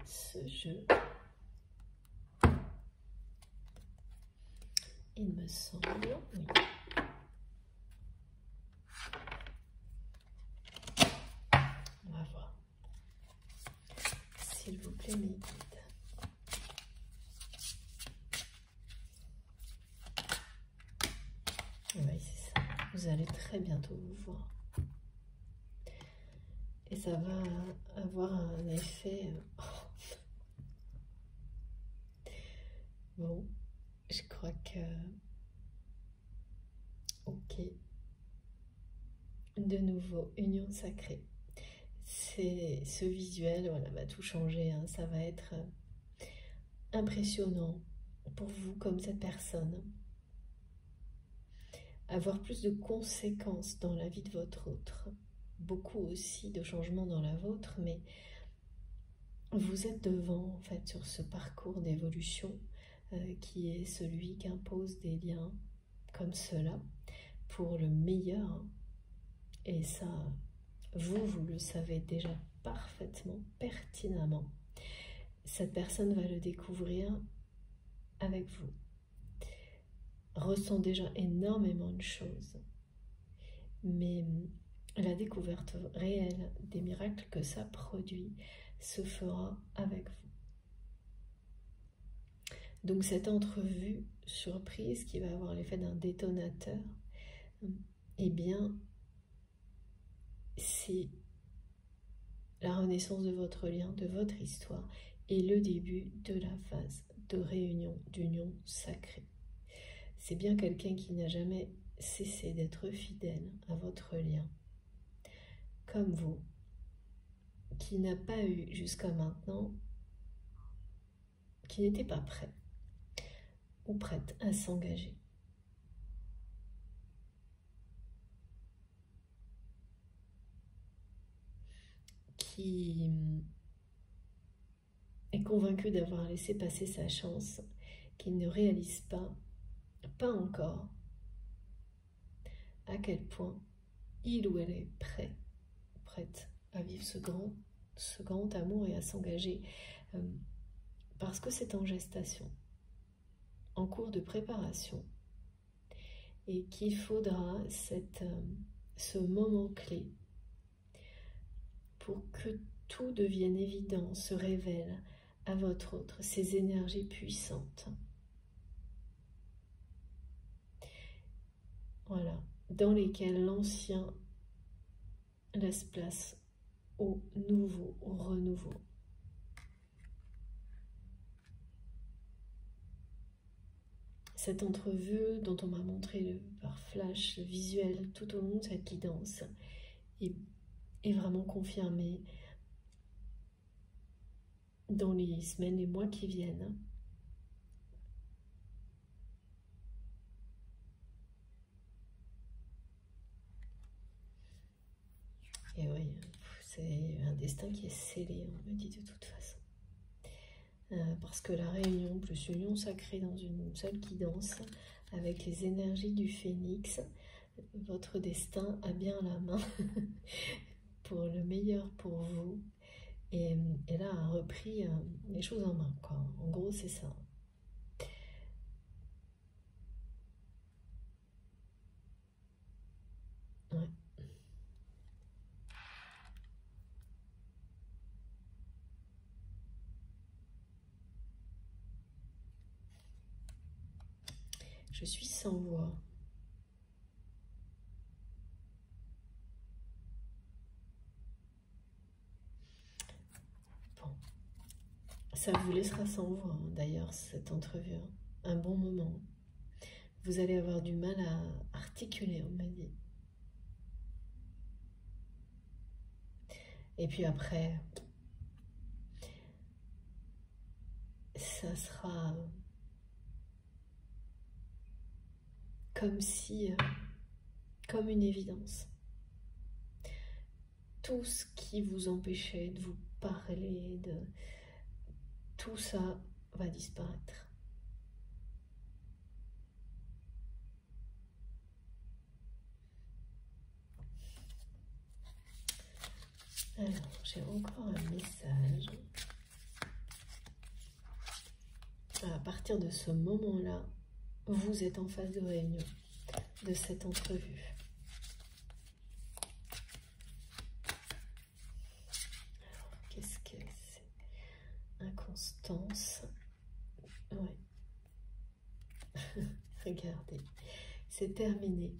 ce jeu. Il me semble, oui. On va voir. S'il vous plaît, mes guides. Oui, c'est ça. Vous allez très bientôt vous voir. Et ça va avoir un effet... Bon, je crois que... Ok. De nouveau, union sacrée. C'est ce visuel, voilà, va tout changer. Hein. Ça va être impressionnant pour vous comme cette personne. Avoir plus de conséquences dans la vie de votre autre. Beaucoup aussi de changements dans la vôtre, mais vous êtes devant, en fait, sur ce parcours d'évolution qui est celui qu'impose des liens comme cela pour le meilleur. Et ça, vous le savez déjà parfaitement, pertinemment. Cette personne va le découvrir avec vous. Ressent déjà énormément de choses. Mais la découverte réelle des miracles que ça produit se fera avec vous. Donc cette entrevue surprise qui va avoir l'effet d'un détonateur, eh bien, c'est la renaissance de votre lien, de votre histoire et le début de la phase de réunion, d'union sacrée. C'est bien quelqu'un qui n'a jamais cessé d'être fidèle à votre lien, comme vous, qui n'a pas eu jusqu'à maintenant, qui n'était pas prêt ou prête à s'engager. Qui est convaincu d'avoir laissé passer sa chance, qui ne réalise pas encore, à quel point il ou elle est prête à vivre ce grand amour et à s'engager, parce que c'est en gestation, en cours de préparation, et qu'il faudra ce moment clé pour que tout devienne évident, se révèle à votre autre, ces énergies puissantes. Voilà, dans lesquelles l'ancien laisse place au nouveau, au renouveau. Cette entrevue dont on m'a montré par flash, le visuel tout au long de cette guidance est vraiment confirmée dans les semaines, les mois qui viennent. Et oui, c'est un destin qui est scellé, on me dit de toute façon. Parce que la réunion plus union sacrée dans une seule guidance, avec les énergies du phénix, votre destin a bien la main pour le meilleur pour vous. Et là, a repris les choses en main, quoi. En gros, c'est ça. Ouais. Je suis sans voix. Bon. Ça vous laissera sans voix, hein, d'ailleurs, cette entrevue. Hein. Un bon moment. Vous allez avoir du mal à articuler, on m'a dit. Et puis après, ça sera comme si, comme une évidence. Tout ce qui vous empêchait de vous parler, tout ça va disparaître. Alors, j'ai encore un message. À partir de ce moment-là, vous êtes en phase de réunion de cette entrevue. Alors, qu'est-ce que c'est? Inconstance. Ouais. Regardez, c'est terminé.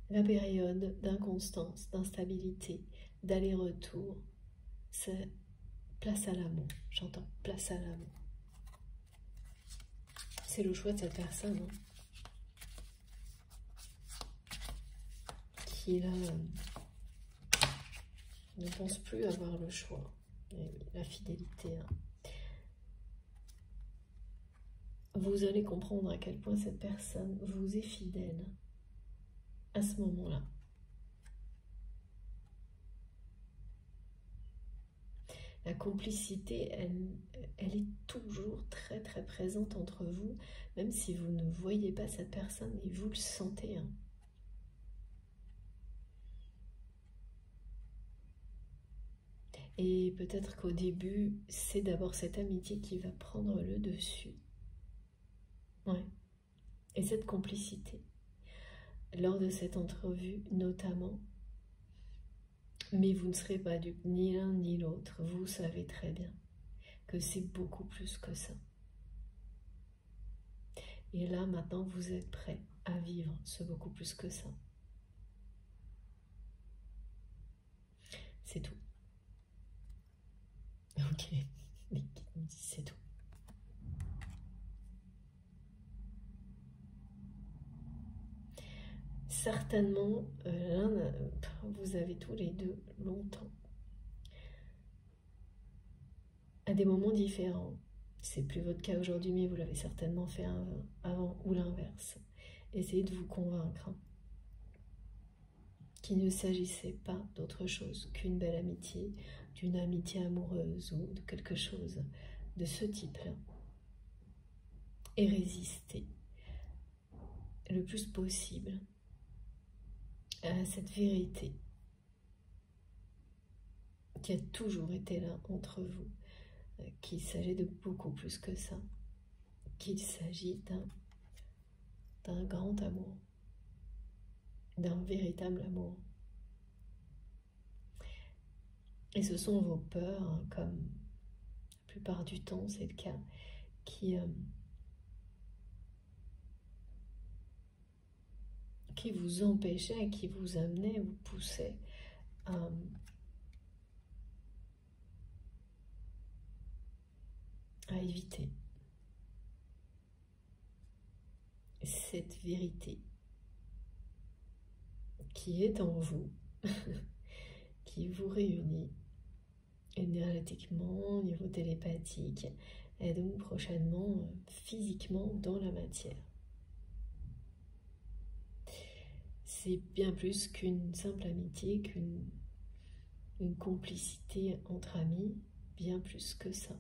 la période d'inconstance, d'instabilité, d'aller-retour, c'est place à l'amour. J'entends place à l'amour. C'est le choix de cette personne hein, qui là ne pense plus avoir le choix. Et oui, la fidélité. Hein. Vous allez comprendre à quel point cette personne vous est fidèle à ce moment-là. La complicité, elle est toujours très très présente entre vous, même si vous ne voyez pas cette personne et vous le sentez. Hein. Et peut-être qu'au début, c'est d'abord cette amitié qui va prendre le dessus. Ouais. Et cette complicité. Lors de cette entrevue, notamment, mais vous ne serez pas dupe, ni l'un ni l'autre. Vous savez très bien que c'est beaucoup plus que ça. Et là, maintenant, vous êtes prêt à vivre ce beaucoup plus que ça. C'est tout. Ok, les guides me disent c'est tout. Certainement, vous avez tous les deux longtemps, à des moments différents. C'est plus votre cas aujourd'hui, mais vous l'avez certainement fait avant ou l'inverse. Essayez de vous convaincre qu'il ne s'agissait pas d'autre chose qu'une belle amitié, d'une amitié amoureuse ou de quelque chose de ce type-là. Et résister le plus possible à cette vérité qui a toujours été là entre vous, qu'il s'agit de beaucoup plus que ça, qu'il s'agit d'un grand amour, d'un véritable amour. Et ce sont vos peurs, hein, comme la plupart du temps c'est le cas, qui vous empêchaient, qui vous amenaient, vous poussaient à éviter cette vérité qui est en vous, qui vous réunit énergétiquement, au niveau télépathique, et donc prochainement physiquement dans la matière. C'est bien plus qu'une simple amitié, qu'une complicité entre amis, bien plus que ça.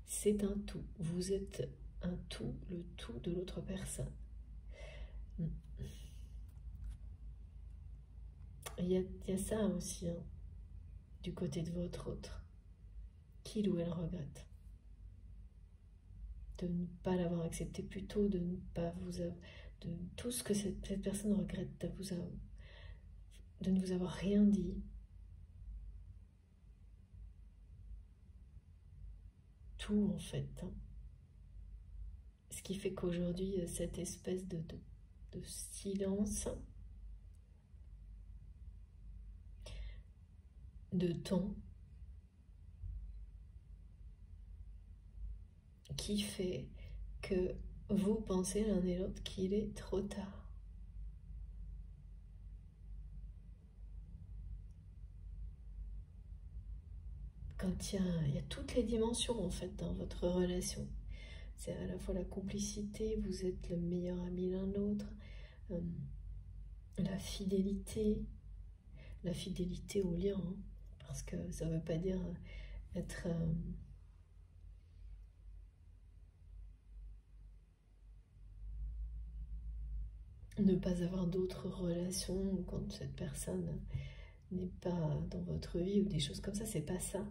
C'est un tout, vous êtes un tout, le tout de l'autre personne. Il y a ça aussi, hein, du côté de votre autre, qu'il ou elle regrette. De ne pas l'avoir accepté plus tôt, de ne pas vous avoir, de tout ce que cette personne regrette, de ne vous avoir rien dit. Tout en fait. Hein. Ce qui fait qu'aujourd'hui, cette espèce de silence, de temps, qui fait que vous pensez l'un et l'autre qu'il est trop tard. Quand il y a toutes les dimensions en fait dans votre relation. C'est à la fois la complicité, vous êtes le meilleur ami l'un l'autre, la fidélité au lien, hein, parce que ça ne veut pas dire être ne pas avoir d'autres relations quand cette personne n'est pas dans votre vie ou des choses comme ça, c'est pas ça.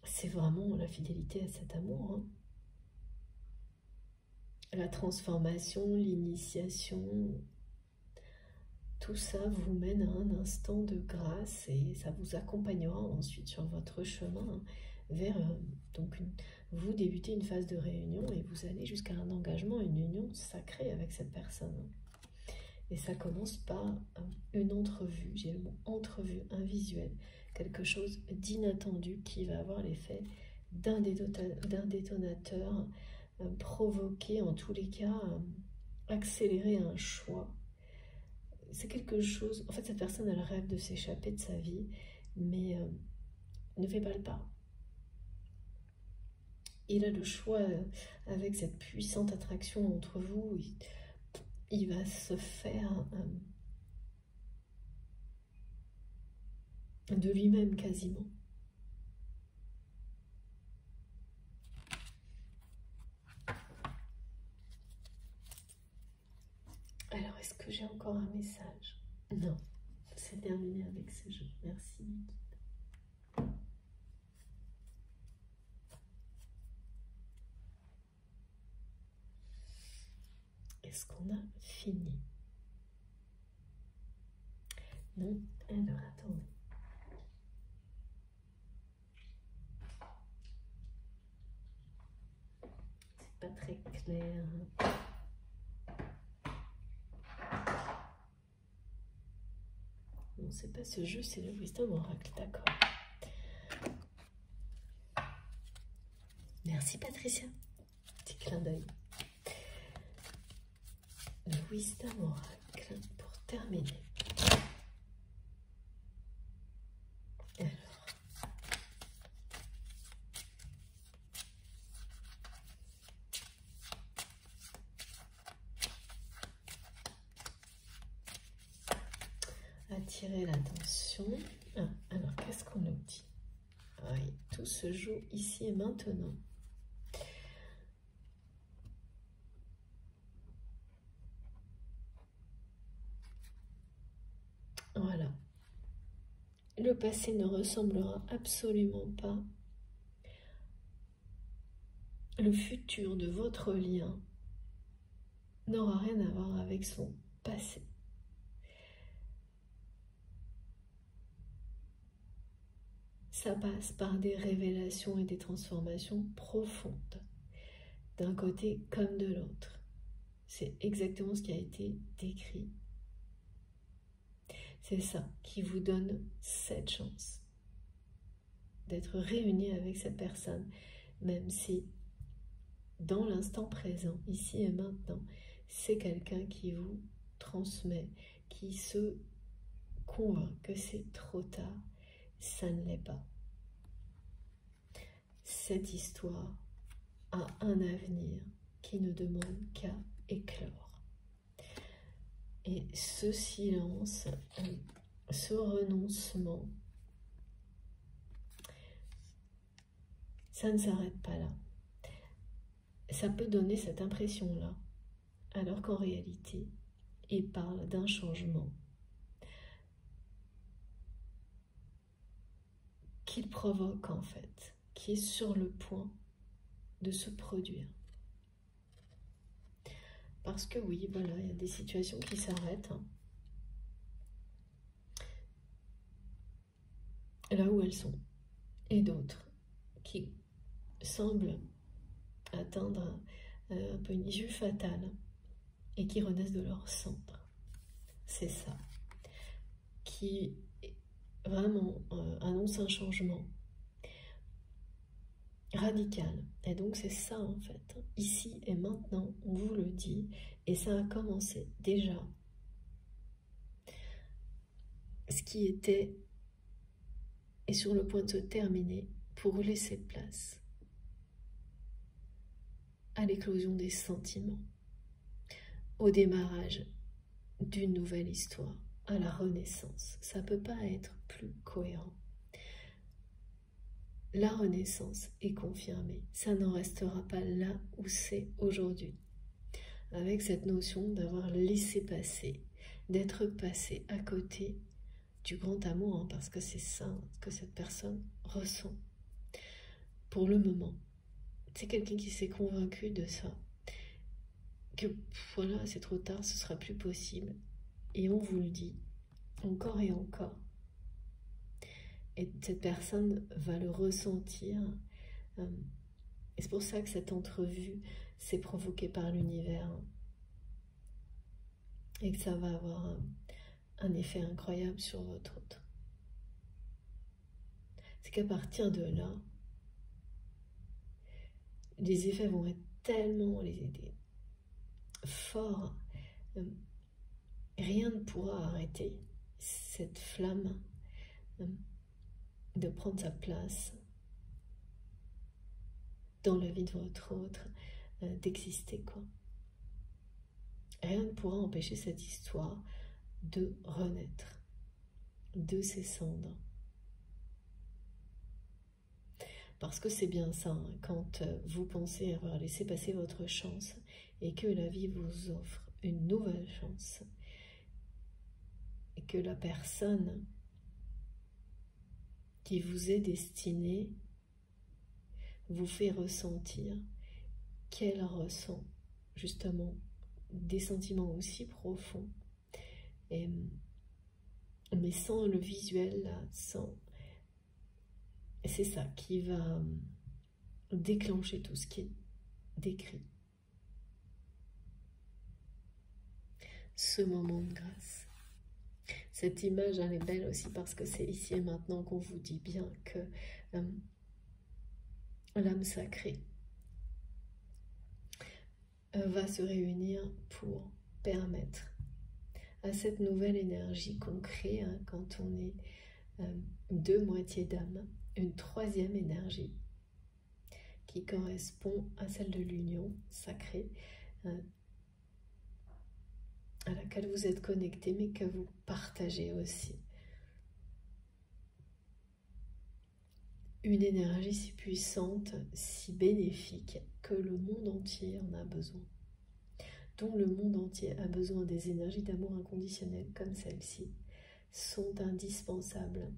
C'est vraiment la fidélité à cet amour. Hein. La transformation, l'initiation, tout ça vous mène à un instant de grâce et ça vous accompagnera ensuite sur votre chemin vers vous débutez une phase de réunion et vous allez jusqu'à un engagement, une union sacrée avec cette personne. Et ça commence par une entrevue, j'ai le mot entrevue, un visuel, quelque chose d'inattendu qui va avoir l'effet d'un détonateur, provoquer, en tous les cas, accélérer un choix. C'est quelque chose, en fait cette personne elle rêve de s'échapper de sa vie, mais ne fait pas le pas. Il a le choix avec cette puissante attraction entre vous, il va se faire de lui-même quasiment. Alors, est-ce que j'ai encore un message? Non, c'est terminé avec ce jeu. Merci. Est-ce qu'on a fini? Non? Alors, attendez. C'est pas très clair. Non, c'est pas ce jeu, c'est le Wisdom Oracle, d'accord. Merci Patricia. Petit clin d'œil. Le Wisdom Oracle pour terminer. Alors. Attirer l'attention. Ah, alors, qu'est-ce qu'on nous dit? Oui, tout se joue ici et maintenant. Voilà. Le passé ne ressemblera absolument pas. Le futur de votre lien n'aura rien à voir avec son passé. Ça passe par des révélations et des transformations profondes, d'un côté comme de l'autre. C'est exactement ce qui a été décrit. C'est ça qui vous donne cette chance d'être réuni avec cette personne, même si dans l'instant présent, ici et maintenant, c'est quelqu'un qui vous transmet, qui se convainc que c'est trop tard. Ça ne l'est pas. Cette histoire a un avenir qui ne demande qu'à éclore. Et ce silence, ce renoncement, ça ne s'arrête pas là. Ça peut donner cette impression-là, alors qu'en réalité, il parle d'un changement qu'il provoque en fait, qui est sur le point de se produire. Parce que oui, voilà, il y a des situations qui s'arrêtent. Là où elles sont. Et d'autres qui semblent atteindre un peu une issue fatale et qui renaissent de leur centre. C'est ça. Qui vraiment annonce un changement radical. Et donc c'est ça en fait. Ici et maintenant, on vous le dit. Et ça a commencé déjà. Ce qui était est sur le point de se terminer pour laisser place à l'éclosion des sentiments, au démarrage d'une nouvelle histoire, à la renaissance. Ça ne peut pas être plus cohérent. La renaissance est confirmée. Ça n'en restera pas là où c'est aujourd'hui. Avec cette notion d'avoir laissé passer, d'être passé à côté du grand amour, hein, parce que c'est ça que cette personne ressent. Pour le moment, c'est quelqu'un qui s'est convaincu de ça. Que voilà, c'est trop tard, ce sera plus possible. Et on vous le dit, encore et encore. Et cette personne va le ressentir. Et c'est pour ça que cette entrevue s'est provoquée par l'univers. Et que ça va avoir un effet incroyable sur votre autre. C'est qu'à partir de là, les effets vont être tellement forts, rien ne pourra arrêter cette flamme de prendre sa place dans la vie de votre autre, d'exister, quoi. Rien ne pourra empêcher cette histoire de renaître de ses cendres. Parce que c'est bien ça, hein, quand vous pensez avoir laissé passer votre chance et que la vie vous offre une nouvelle chance et que la personne qui vous est destinée vous fait ressentir qu'elle ressent justement des sentiments aussi profonds, mais sans le visuel, là, c'est ça qui va déclencher tout ce qui est décrit. Ce moment de grâce. Cette image, elle est belle aussi parce que c'est ici et maintenant qu'on vous dit bien que l'âme sacrée va se réunir pour permettre à cette nouvelle énergie qu'on crée, hein, quand on est deux moitiés d'âme, une troisième énergie qui correspond à celle de l'union sacrée, à laquelle vous êtes connecté, mais que vous partagez aussi. Une énergie si puissante, si bénéfique, que le monde entier en a besoin. Dont le monde entier a besoin. Des énergies d'amour inconditionnel comme celle-ci sont indispensables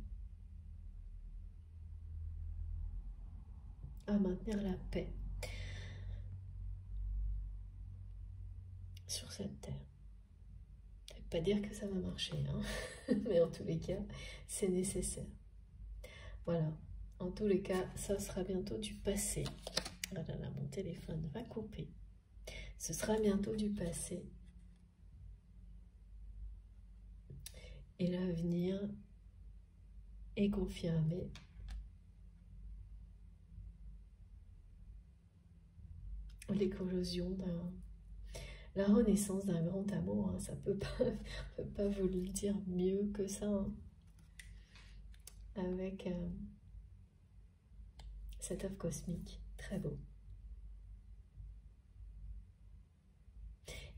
à maintenir la paix sur cette terre. Ça ne veut pas dire que ça va marcher, hein, mais en tous les cas, c'est nécessaire. Voilà, en tous les cas, ça sera bientôt du passé. Oh là là, mon téléphone va couper. Ce sera bientôt du passé. Et l'avenir est confirmé. L'éclosion la renaissance d'un grand amour, hein, ça peut pas vous le dire mieux que ça, hein, avec cet œuf cosmique, très beau.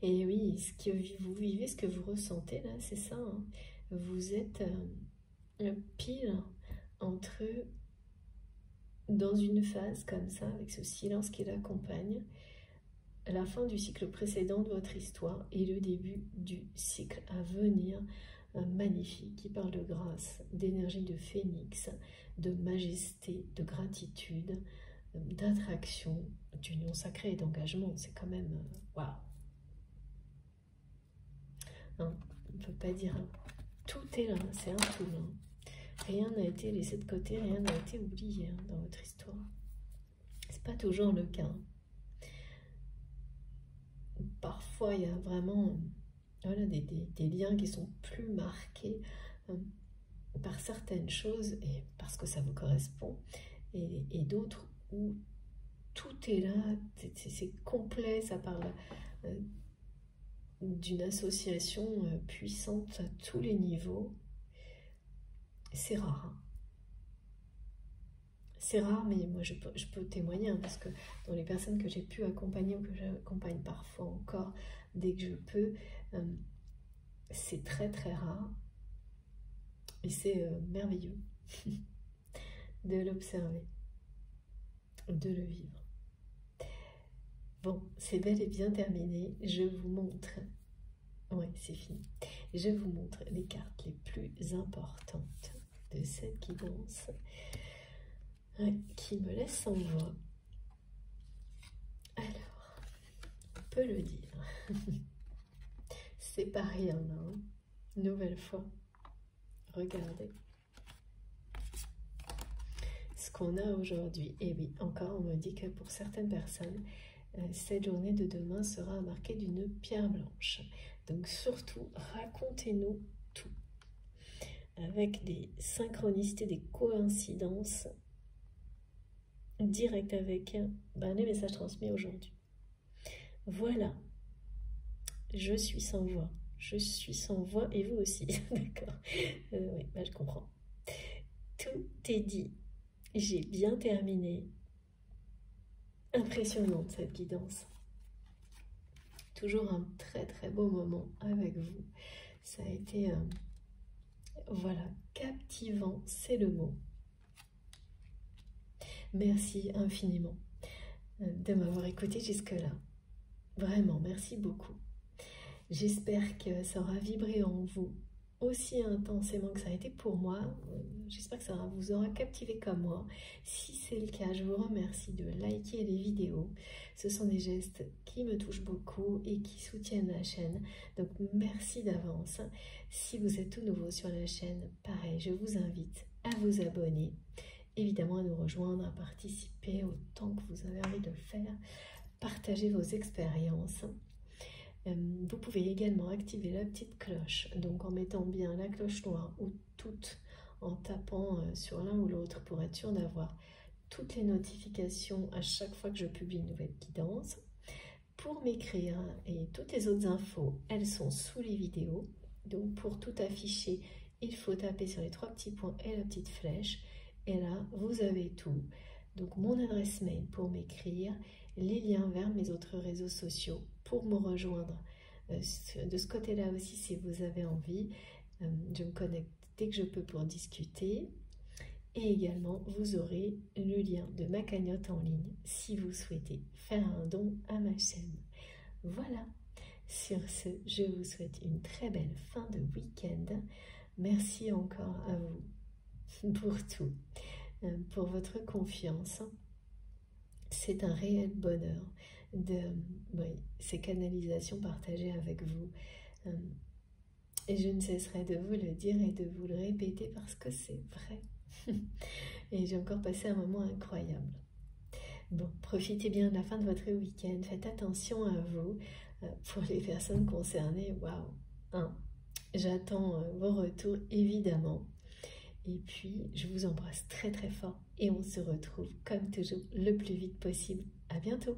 Et oui, ce que vous vivez, ce que vous ressentez là, c'est ça, hein. Vous êtes pile entre eux, dans une phase comme ça, avec ce silence qui l'accompagne, la fin du cycle précédent de votre histoire et le début du cycle à venir, magnifique, qui parle de grâce, d'énergie de phénix, de majesté, de gratitude, d'attraction, d'union sacrée et d'engagement. C'est quand même waouh. Hein, on ne peut pas dire, hein. Tout est là, c'est un tout. Hein. Rien n'a été laissé de côté, rien n'a été oublié, hein, dans votre histoire. C'est pas toujours le cas. Parfois, il y a vraiment voilà, des liens qui sont plus marqués par certaines choses, et parce que ça vous correspond, et d'autres où tout est là, c'est complet, ça parle d'une association puissante à tous les niveaux. C'est rare. Hein. C'est rare, mais moi je peux témoigner, hein, parce que dans les personnes que j'ai pu accompagner ou que j'accompagne parfois encore, dès que je peux, c'est très très rare. Et c'est merveilleux de l'observer, de le vivre. Bon, c'est bel et bien terminé. Je vous montre, ouais, c'est fini. Je vous montre les cartes les plus importantes de cette guidance, qui me laisse en voix. Alors, on peut le dire, c'est pas rien, hein. Nouvelle fois, regardez. ce qu'on a aujourd'hui. Et oui, encore, on me dit que pour certaines personnes, cette journée de demain sera marquée d'une pierre blanche. Donc surtout, racontez-nous tout, avec des synchronicités, des coïncidences directes avec les messages transmis aujourd'hui. Voilà, je suis sans voix. Je suis sans voix et vous aussi, d'accord. Oui, je comprends. Tout est dit. J'ai bien terminé. Impressionnante cette guidance. Toujours un très très beau moment avec vous. Ça a été, voilà, captivant, c'est le mot. Merci infiniment de m'avoir écouté jusque-là. Vraiment, merci beaucoup. J'espère que ça aura vibré en vous aussi intensément que ça a été pour moi. J'espère que ça vous aura captivé comme moi. Si c'est le cas, je vous remercie de liker les vidéos. Ce sont des gestes qui me touchent beaucoup et qui soutiennent la chaîne. Donc merci d'avance. Si vous êtes tout nouveau sur la chaîne, pareil, je vous invite à vous abonner. Évidemment à nous rejoindre, à participer autant que vous avez envie de le faire. Partagez vos expériences. Vous pouvez également activer la petite cloche, donc en mettant bien la cloche noire ou toutes, en tapant sur l'un ou l'autre pour être sûr d'avoir toutes les notifications à chaque fois que je publie une nouvelle guidance. Pour m'écrire et toutes les autres infos, elles sont sous les vidéos. Donc pour tout afficher, il faut taper sur les 3 petits points et la petite flèche. Et là, vous avez tout. Donc mon adresse mail pour m'écrire, les liens vers mes autres réseaux sociaux pour me rejoindre de ce côté-là aussi si vous avez envie. Je me connecte dès que je peux pour discuter. Et également, vous aurez le lien de ma cagnotte en ligne si vous souhaitez faire un don à ma chaîne. Voilà. Sur ce, je vous souhaite une très belle fin de week-end. Merci encore à vous pour tout, pour votre confiance. C'est un réel bonheur de ces canalisations partagées avec vous. Et je ne cesserai de vous le dire et de vous le répéter parce que c'est vrai. Et j'ai encore passé un moment incroyable. Bon, profitez bien de la fin de votre week-end. Faites attention à vous. Pour les personnes concernées, waouh, j'attends vos retours évidemment. Et puis, je vous embrasse très très fort et on se retrouve comme toujours le plus vite possible. À bientôt!